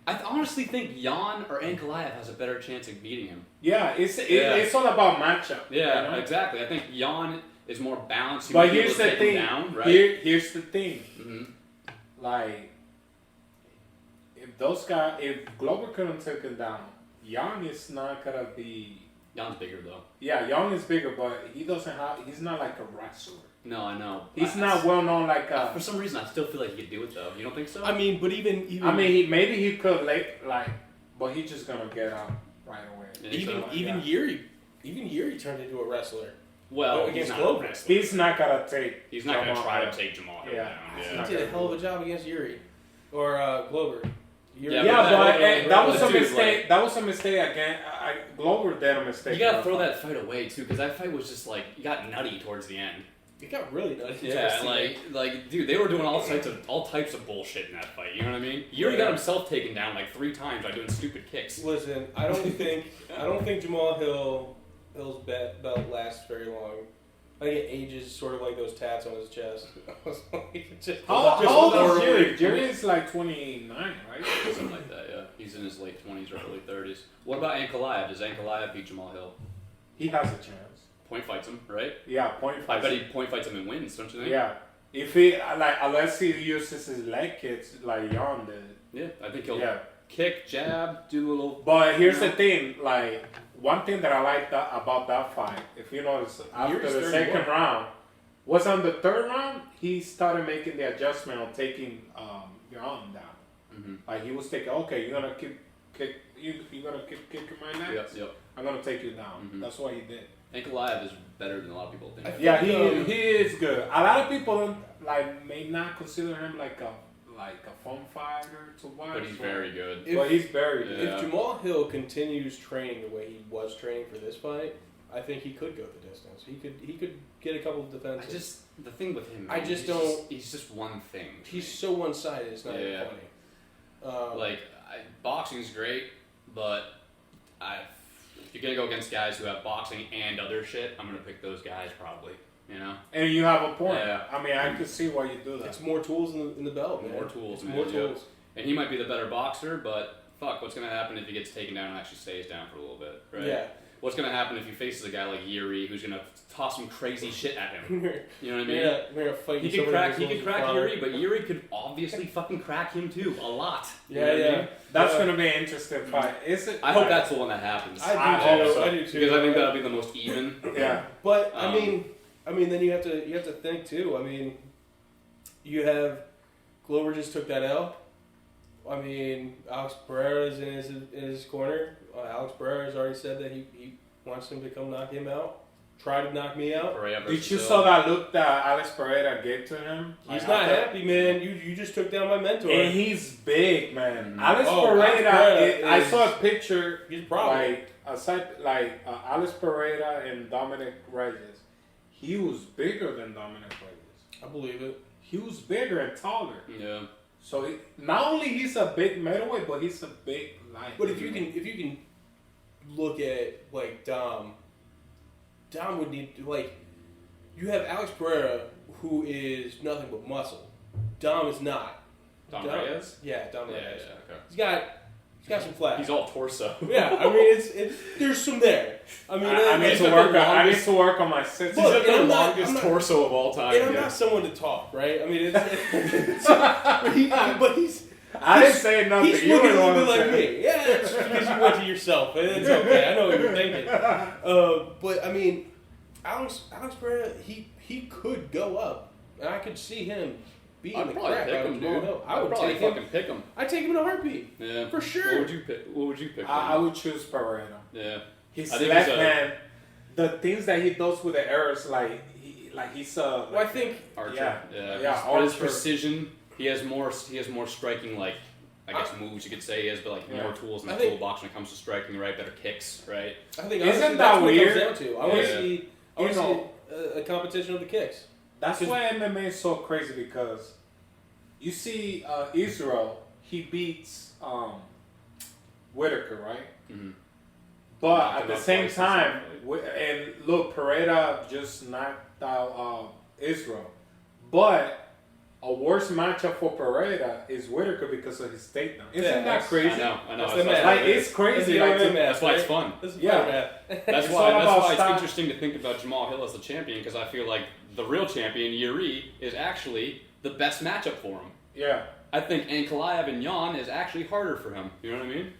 I honestly think Jan or Ankalaev has a better chance of beating him. Yeah, it's all about matchup. Yeah, you know? exactly. I think Jan is more balanced. He But might be able here's to the take thing. him down, right? Here's the thing. Mhm. Like, if Glover couldn't take him down, Young is not gonna be. Jan's bigger though. Yeah, Young is bigger, but he's not like a wrestler. No, I know. He's not well known like a. For some reason, I still feel like he could do it though. You don't think so? I mean, but even I mean, maybe he could but he's just gonna get out right away. Yeah, even Yuri turned into a wrestler. well, he's against not Glover. a wrestler. He's not gonna take. He's not going to Jamal try Hill. to take Jamal Hill Yeah. down. He did a hell of a job against Yuri or Glover. Yuri, Yeah, Yeah, but that was a dude, mistake. like- That was a mistake again. Glover did a mistake. You got to in throw fight. that fight away too, because that fight was just like you got nutty towards the end. It got really nutty. Yeah, like dude, they were doing all types of bullshit in that fight. You know what I mean? Yuri got himself taken down like 3 times by doing stupid kicks. Listen, I don't think Jamal Hill's belt lasts very long. I think it ages sort of like those tats on his chest. How old is Jerry? Jerry is like 29, right? Something like that, yeah. He's in his late 20s or early 30s. What about Ankalaev? Does Ankalaev beat Jamal Hill? He has a chance. Point fights him, right? Yeah, point I fights. bet he point fights him and wins, don't you think? Yeah. If he, like, unless he uses his leg kicks like Jan did. Yeah, I think he'll Yeah. kick, jab, do a little... But here's the thing, like, one thing that I like about that fight, if you notice, after the second round, was on the third round, he started making the adjustment of taking Jan down. Mm-hmm. Like, he was taking, okay, you're gonna keep kicking my neck? Yep. I'm gonna take you down. Mm-hmm. That's what he did. Ankalaev is better than a lot of people think. Yeah, he is good. A lot of people may not consider him like a fun fighter to watch. But he's very good. But he's very good. Yeah. If Jamal Hill continues training the way he was training for this fight, I think he could go the distance. He could get a couple of defenses. The thing with him, I just don't. He's just one thing. He's so one-sided. It's not even funny. Boxing's great, but if you're gonna go against guys who have boxing and other shit, I'm gonna pick those guys probably. You know. And you have a point. Yeah. I mean, I could see why you do that. It's more tools in the belt, man. More tools, man. More tools. And he might be the better boxer, but fuck, what's gonna happen if he gets taken down and actually stays down for a little bit, right? Yeah. What's gonna happen if he faces a guy like Yuri who's gonna toss some crazy shit at him? You know what I mean? We're gonna fight. He could crack Yuri, but Yuri could obviously fucking crack him too, a lot. You know what I mean? That's gonna be an interesting fight. Is it? I hope that's the one that happens. I do too. Because I think that'll be the most even. Yeah. But I mean, then you have to think too. I mean, you have Glover just took that L. I mean, Alex Pereira is in his corner. Alex Pereira has already said that he wants him to come knock him out. Try to knock me out. Did you saw that look that Alex Pereira gave to him? He's not happy, man. You just took down my mentor. And he's big, man. Mm-hmm. Alex Pereira. I is- saw a picture. He's probably Like aside, Alex Pereira and Dominic Reyes. He was bigger than Dominic Reyes. I believe it. He was bigger and taller. Yeah. So not only he's a big middleweight, but he's a big light. But if you can look at like Dom would need to, you have Alex Pereira who is nothing but muscle. Dom is not. Dom Reyes? Yeah, Dom Yeah, Reyes. okay. He's got some flash. He's all torso. Yeah, I mean it's there's some there. I mean I need to work on my sense. He's like the I'm not- longest I'm not- torso of all time. And I'm dude. not someone to talk, right? I mean but he's I didn't say nothing. He's You looking were a the little one bit who like said me. Yeah, it's because you went to yourself. It's okay. I know what you're thinking. But I mean, Alex Pereira, he could go up, and I could see him beating I'd the probably crap pick out of him, Jamal dude. Hill. I I'd would probably take him. fucking pick him. I'd take him in a heartbeat. Yeah. For sure. What would you pick? What would you pick? I would choose Pereira. Yeah. His I think left he's a- hand, the things that he does with the errors, he's a. Well, I think Archer. Yeah. But his Archer. precision, he has more striking, I guess moves you could say. He has more tools in the I think- toolbox when it comes to striking, right? Better kicks, right? I think Isn't honestly, that that's what it weird? comes down to. I want to Yeah. see. I want to see a competition of the kicks. That's why MMA is so crazy because you see Israel, he beats Whitaker, right? Mm-hmm. But Knocked at him the out same twice time, or and look, Pereira just knocked out Israel. But a worse matchup for Pereira is Whitaker because of his takedown. Isn't that crazy? I know. That's That's the math. Like, it's crazy. That's why it's fun. This is Yeah. bad. That's It's why all about it's style. interesting to think about Jamal Hill as the champion because I feel like the real champion, Yuri, is actually the best matchup for him. Yeah. I think Ankalaev and Jan is actually harder for him. You know what I mean?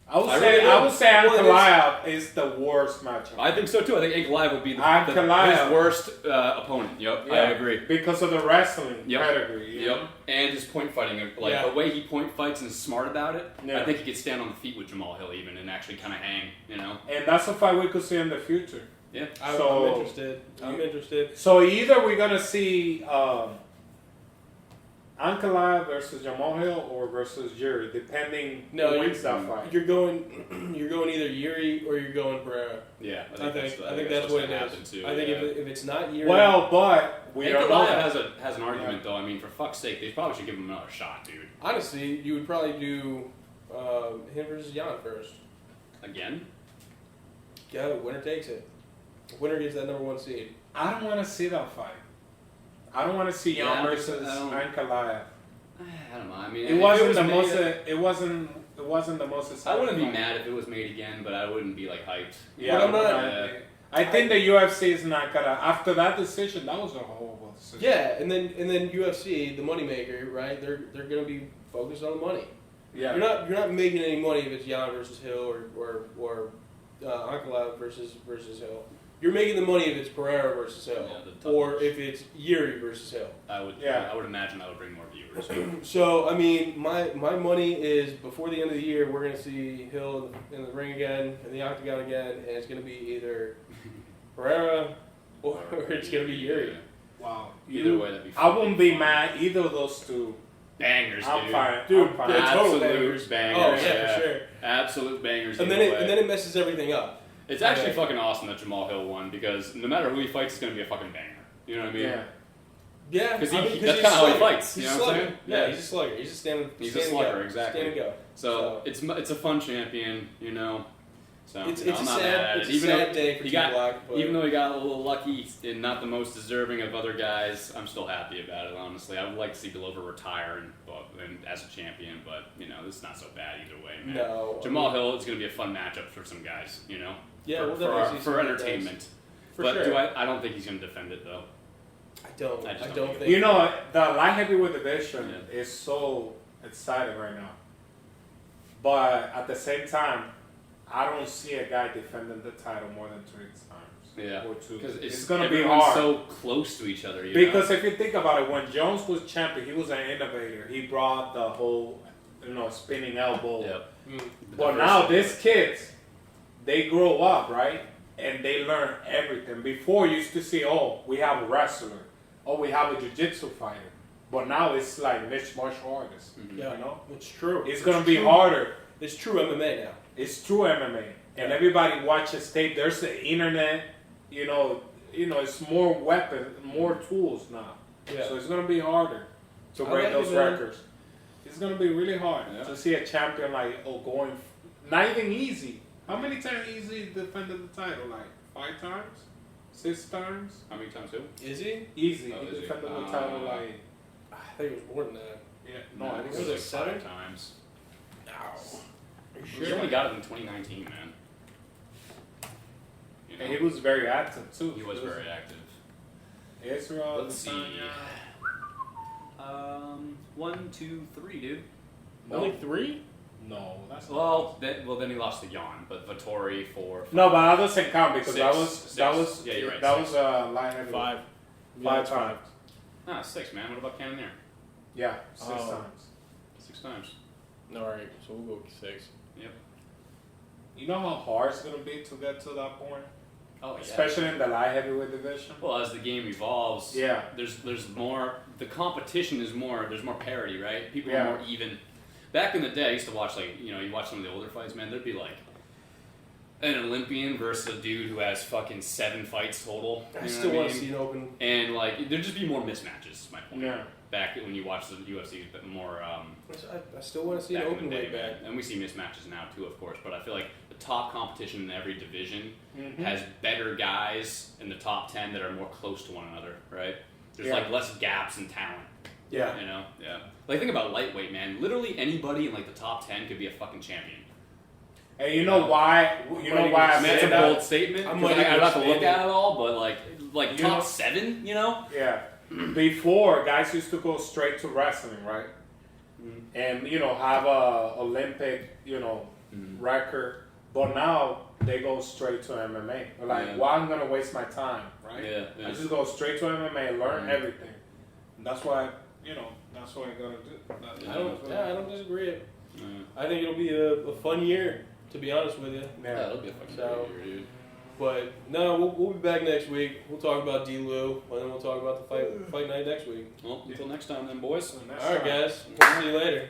I would I say really Ankalaev is the worst matchup. I think so too. I think Ankalaev would be Ankalaev. his worst opponent. Yep, I agree. Because of the wrestling Yep. pedigree. you Yep, know? and his point fighting, Yeah. the way he point fights and is smart about it. Yeah. I think he could stand on the feet with Jamal Hill even and actually kind of hang. You know? And that's a fight we could see in the future. Yeah. I'm So- interested. I'm interested. So either we're going to see Ankalaev versus Jamal Hill or versus Yuri, depending who wins that fight. You're going either Yuri or you're going Pereira. Yeah, I think that's what's what it gonna is. happen too. I think yeah. if it's not Yuri, Well, but we don't know Ankalaev that. has an argument though. I mean, for fuck's sake, they probably should give him another shot, dude. honestly, you would probably do him versus Jan first. Again? Yeah, winner takes it. Winner gets that number one seed. I don't want to see that fight. I don't want to see Jan versus Ankalaev. I don't know. I mean, It wasn't the most. It wasn't the most. I wouldn't be mad if it was made again, but I wouldn't be like hyped. Yeah, I'm not. I think the UFC is not gonna. After that decision, that was a horrible decision. Yeah, and then UFC, the moneymaker, right? They're gonna be focused on the money. Yeah. You're not making any money if it's Jan versus Hill or Ankalaev versus Hill. You're making the money if it's Pereira versus Hill, or if it's Yuri versus Hill. I would imagine that would bring more viewers. So I mean, my money is before the end of the year, we're gonna see Hill in the ring again, in the octagon again, and it's gonna be either Pereira or it's gonna be Yuri. Wow. Either way, that'd be. I wouldn't be mad either of those two. Bangers, dude. I'm fine. Dude, I'm fine. they're total Absolute bangers. Oh yeah, for sure. Absolute bangers. And then it messes everything up. It's actually fucking awesome that Jamal Hill won because no matter who he fights, it's gonna be a fucking banger. You know what I mean? Yeah. Yeah, Because he's that's kind of how he fights. He's You a know what I'm slugger. saying? Yeah, he's a slugger. He's a stand. He's stand a and slugger, go. exactly. Stand and go. So it's a fun champion, you know. So It's I'm a not mad at sad, it. it's a sad day for he Team got, Black. But even though he got a little lucky and not the most deserving of other guys, I'm still happy about it. Honestly, I would like to see Glover retire and as a champion, but you know, it's not so bad either way, man. no, Jamal Hill is going to be a fun matchup for some guys, you know. Yeah, for, we'll for, definitely our, see for some good entertainment. For but sure. I don't think he's going to defend it though. I don't don't think. You know, the light heavyweight division Yeah. is so exciting right now. But at the same time, I don't see a guy defending the title more than 3 times. Yeah, Or 2. because It's going to be everyone's hard. so close to each other. You Because know? if you think about it, when Jones was champion, he was an innovator. He brought the whole, spinning elbow. Yep. But now these kids, they grow up, right? And they learn everything. Before you used to see, we have a wrestler. We have a jiu-jitsu fighter. But now it's like mixed martial artists. Mhm. Yeah, You know? it's true. It's going to be harder. It's true MMA now. It's true MMA. And everybody watches tape. There's the internet. It's more weapons, more tools now. Yeah. So it's going to be harder to I break like those it, man. records. It's going to be really hard to see a champion going, not even easy. How many times Easy defended the title? Like 5 times? 6 times? How many times who? Is he? Easy. Oh, He is he? defended the title like, I think it was more than that. no, I think was it it was 7? 5 times. No. Are you He sure? only got it in 2019, man. You know? And he was very active too. He was very active. Israel, Let's see. Adesanya. 1, 2, 3, dude. Only 3? No, that's Then he lost to Jan, but Vittori 4. No, but that doesn't count because Six. that was Yeah, you're right, That 6. was line heavyweight. 5. 5 times. Ah, 6, man. What about Cannonier? Yeah, 6 Oh. times. 6 times. Alright, so we'll go with 6. You know how hard it's gonna be to get to that point, Oh, yeah. especially in the light heavyweight division. Well, as the game evolves, Yeah. there's more. The competition is more. There's more parity, right? People Yeah. are more even. Back in the day, I used to watch you watch some of the older fights, man. There'd be like an Olympian versus a dude who has fucking 7 fights total. You I know still what want to see an open. And like there'd just be more mismatches. Is my point. Yeah. Back when you watch the UFC, but more. I still want to see an Back in open the day, weight man. back. And we see mismatches now too, of course. But I feel like the top competition in every division Mhm. has better guys in the top 10 that are more close to one another, right? There's Yeah. like less gaps in talent. Yeah. You know? Yeah. Like think about lightweight, man. Literally anybody in like the top 10 could be a fucking champion. And you know why? You know why I I mean, that's say a that? bold statement. I 'Cause might I'd have to understand look it. at it all, but like You top know- 7, you know? Yeah. Before, guys used to go straight to wrestling, right? And have a Olympic, record. But now they go straight to MMA. Like, Yeah. why I'm gonna waste my time, right? Yeah. I just go straight to MMA, learn Mhm. everything. And that's why, that's what I'm gonna do. I don't disagree. Yeah. I think it'll be a fun year, to be honest with you. Yeah, Yeah. it'll be a fucking So- great year, dude. But no, we'll be back next week. We'll talk about D-Lou, and then we'll talk about the fight night next week. Well, until next time then, boys. So next All right, time. guys. We'll see you later.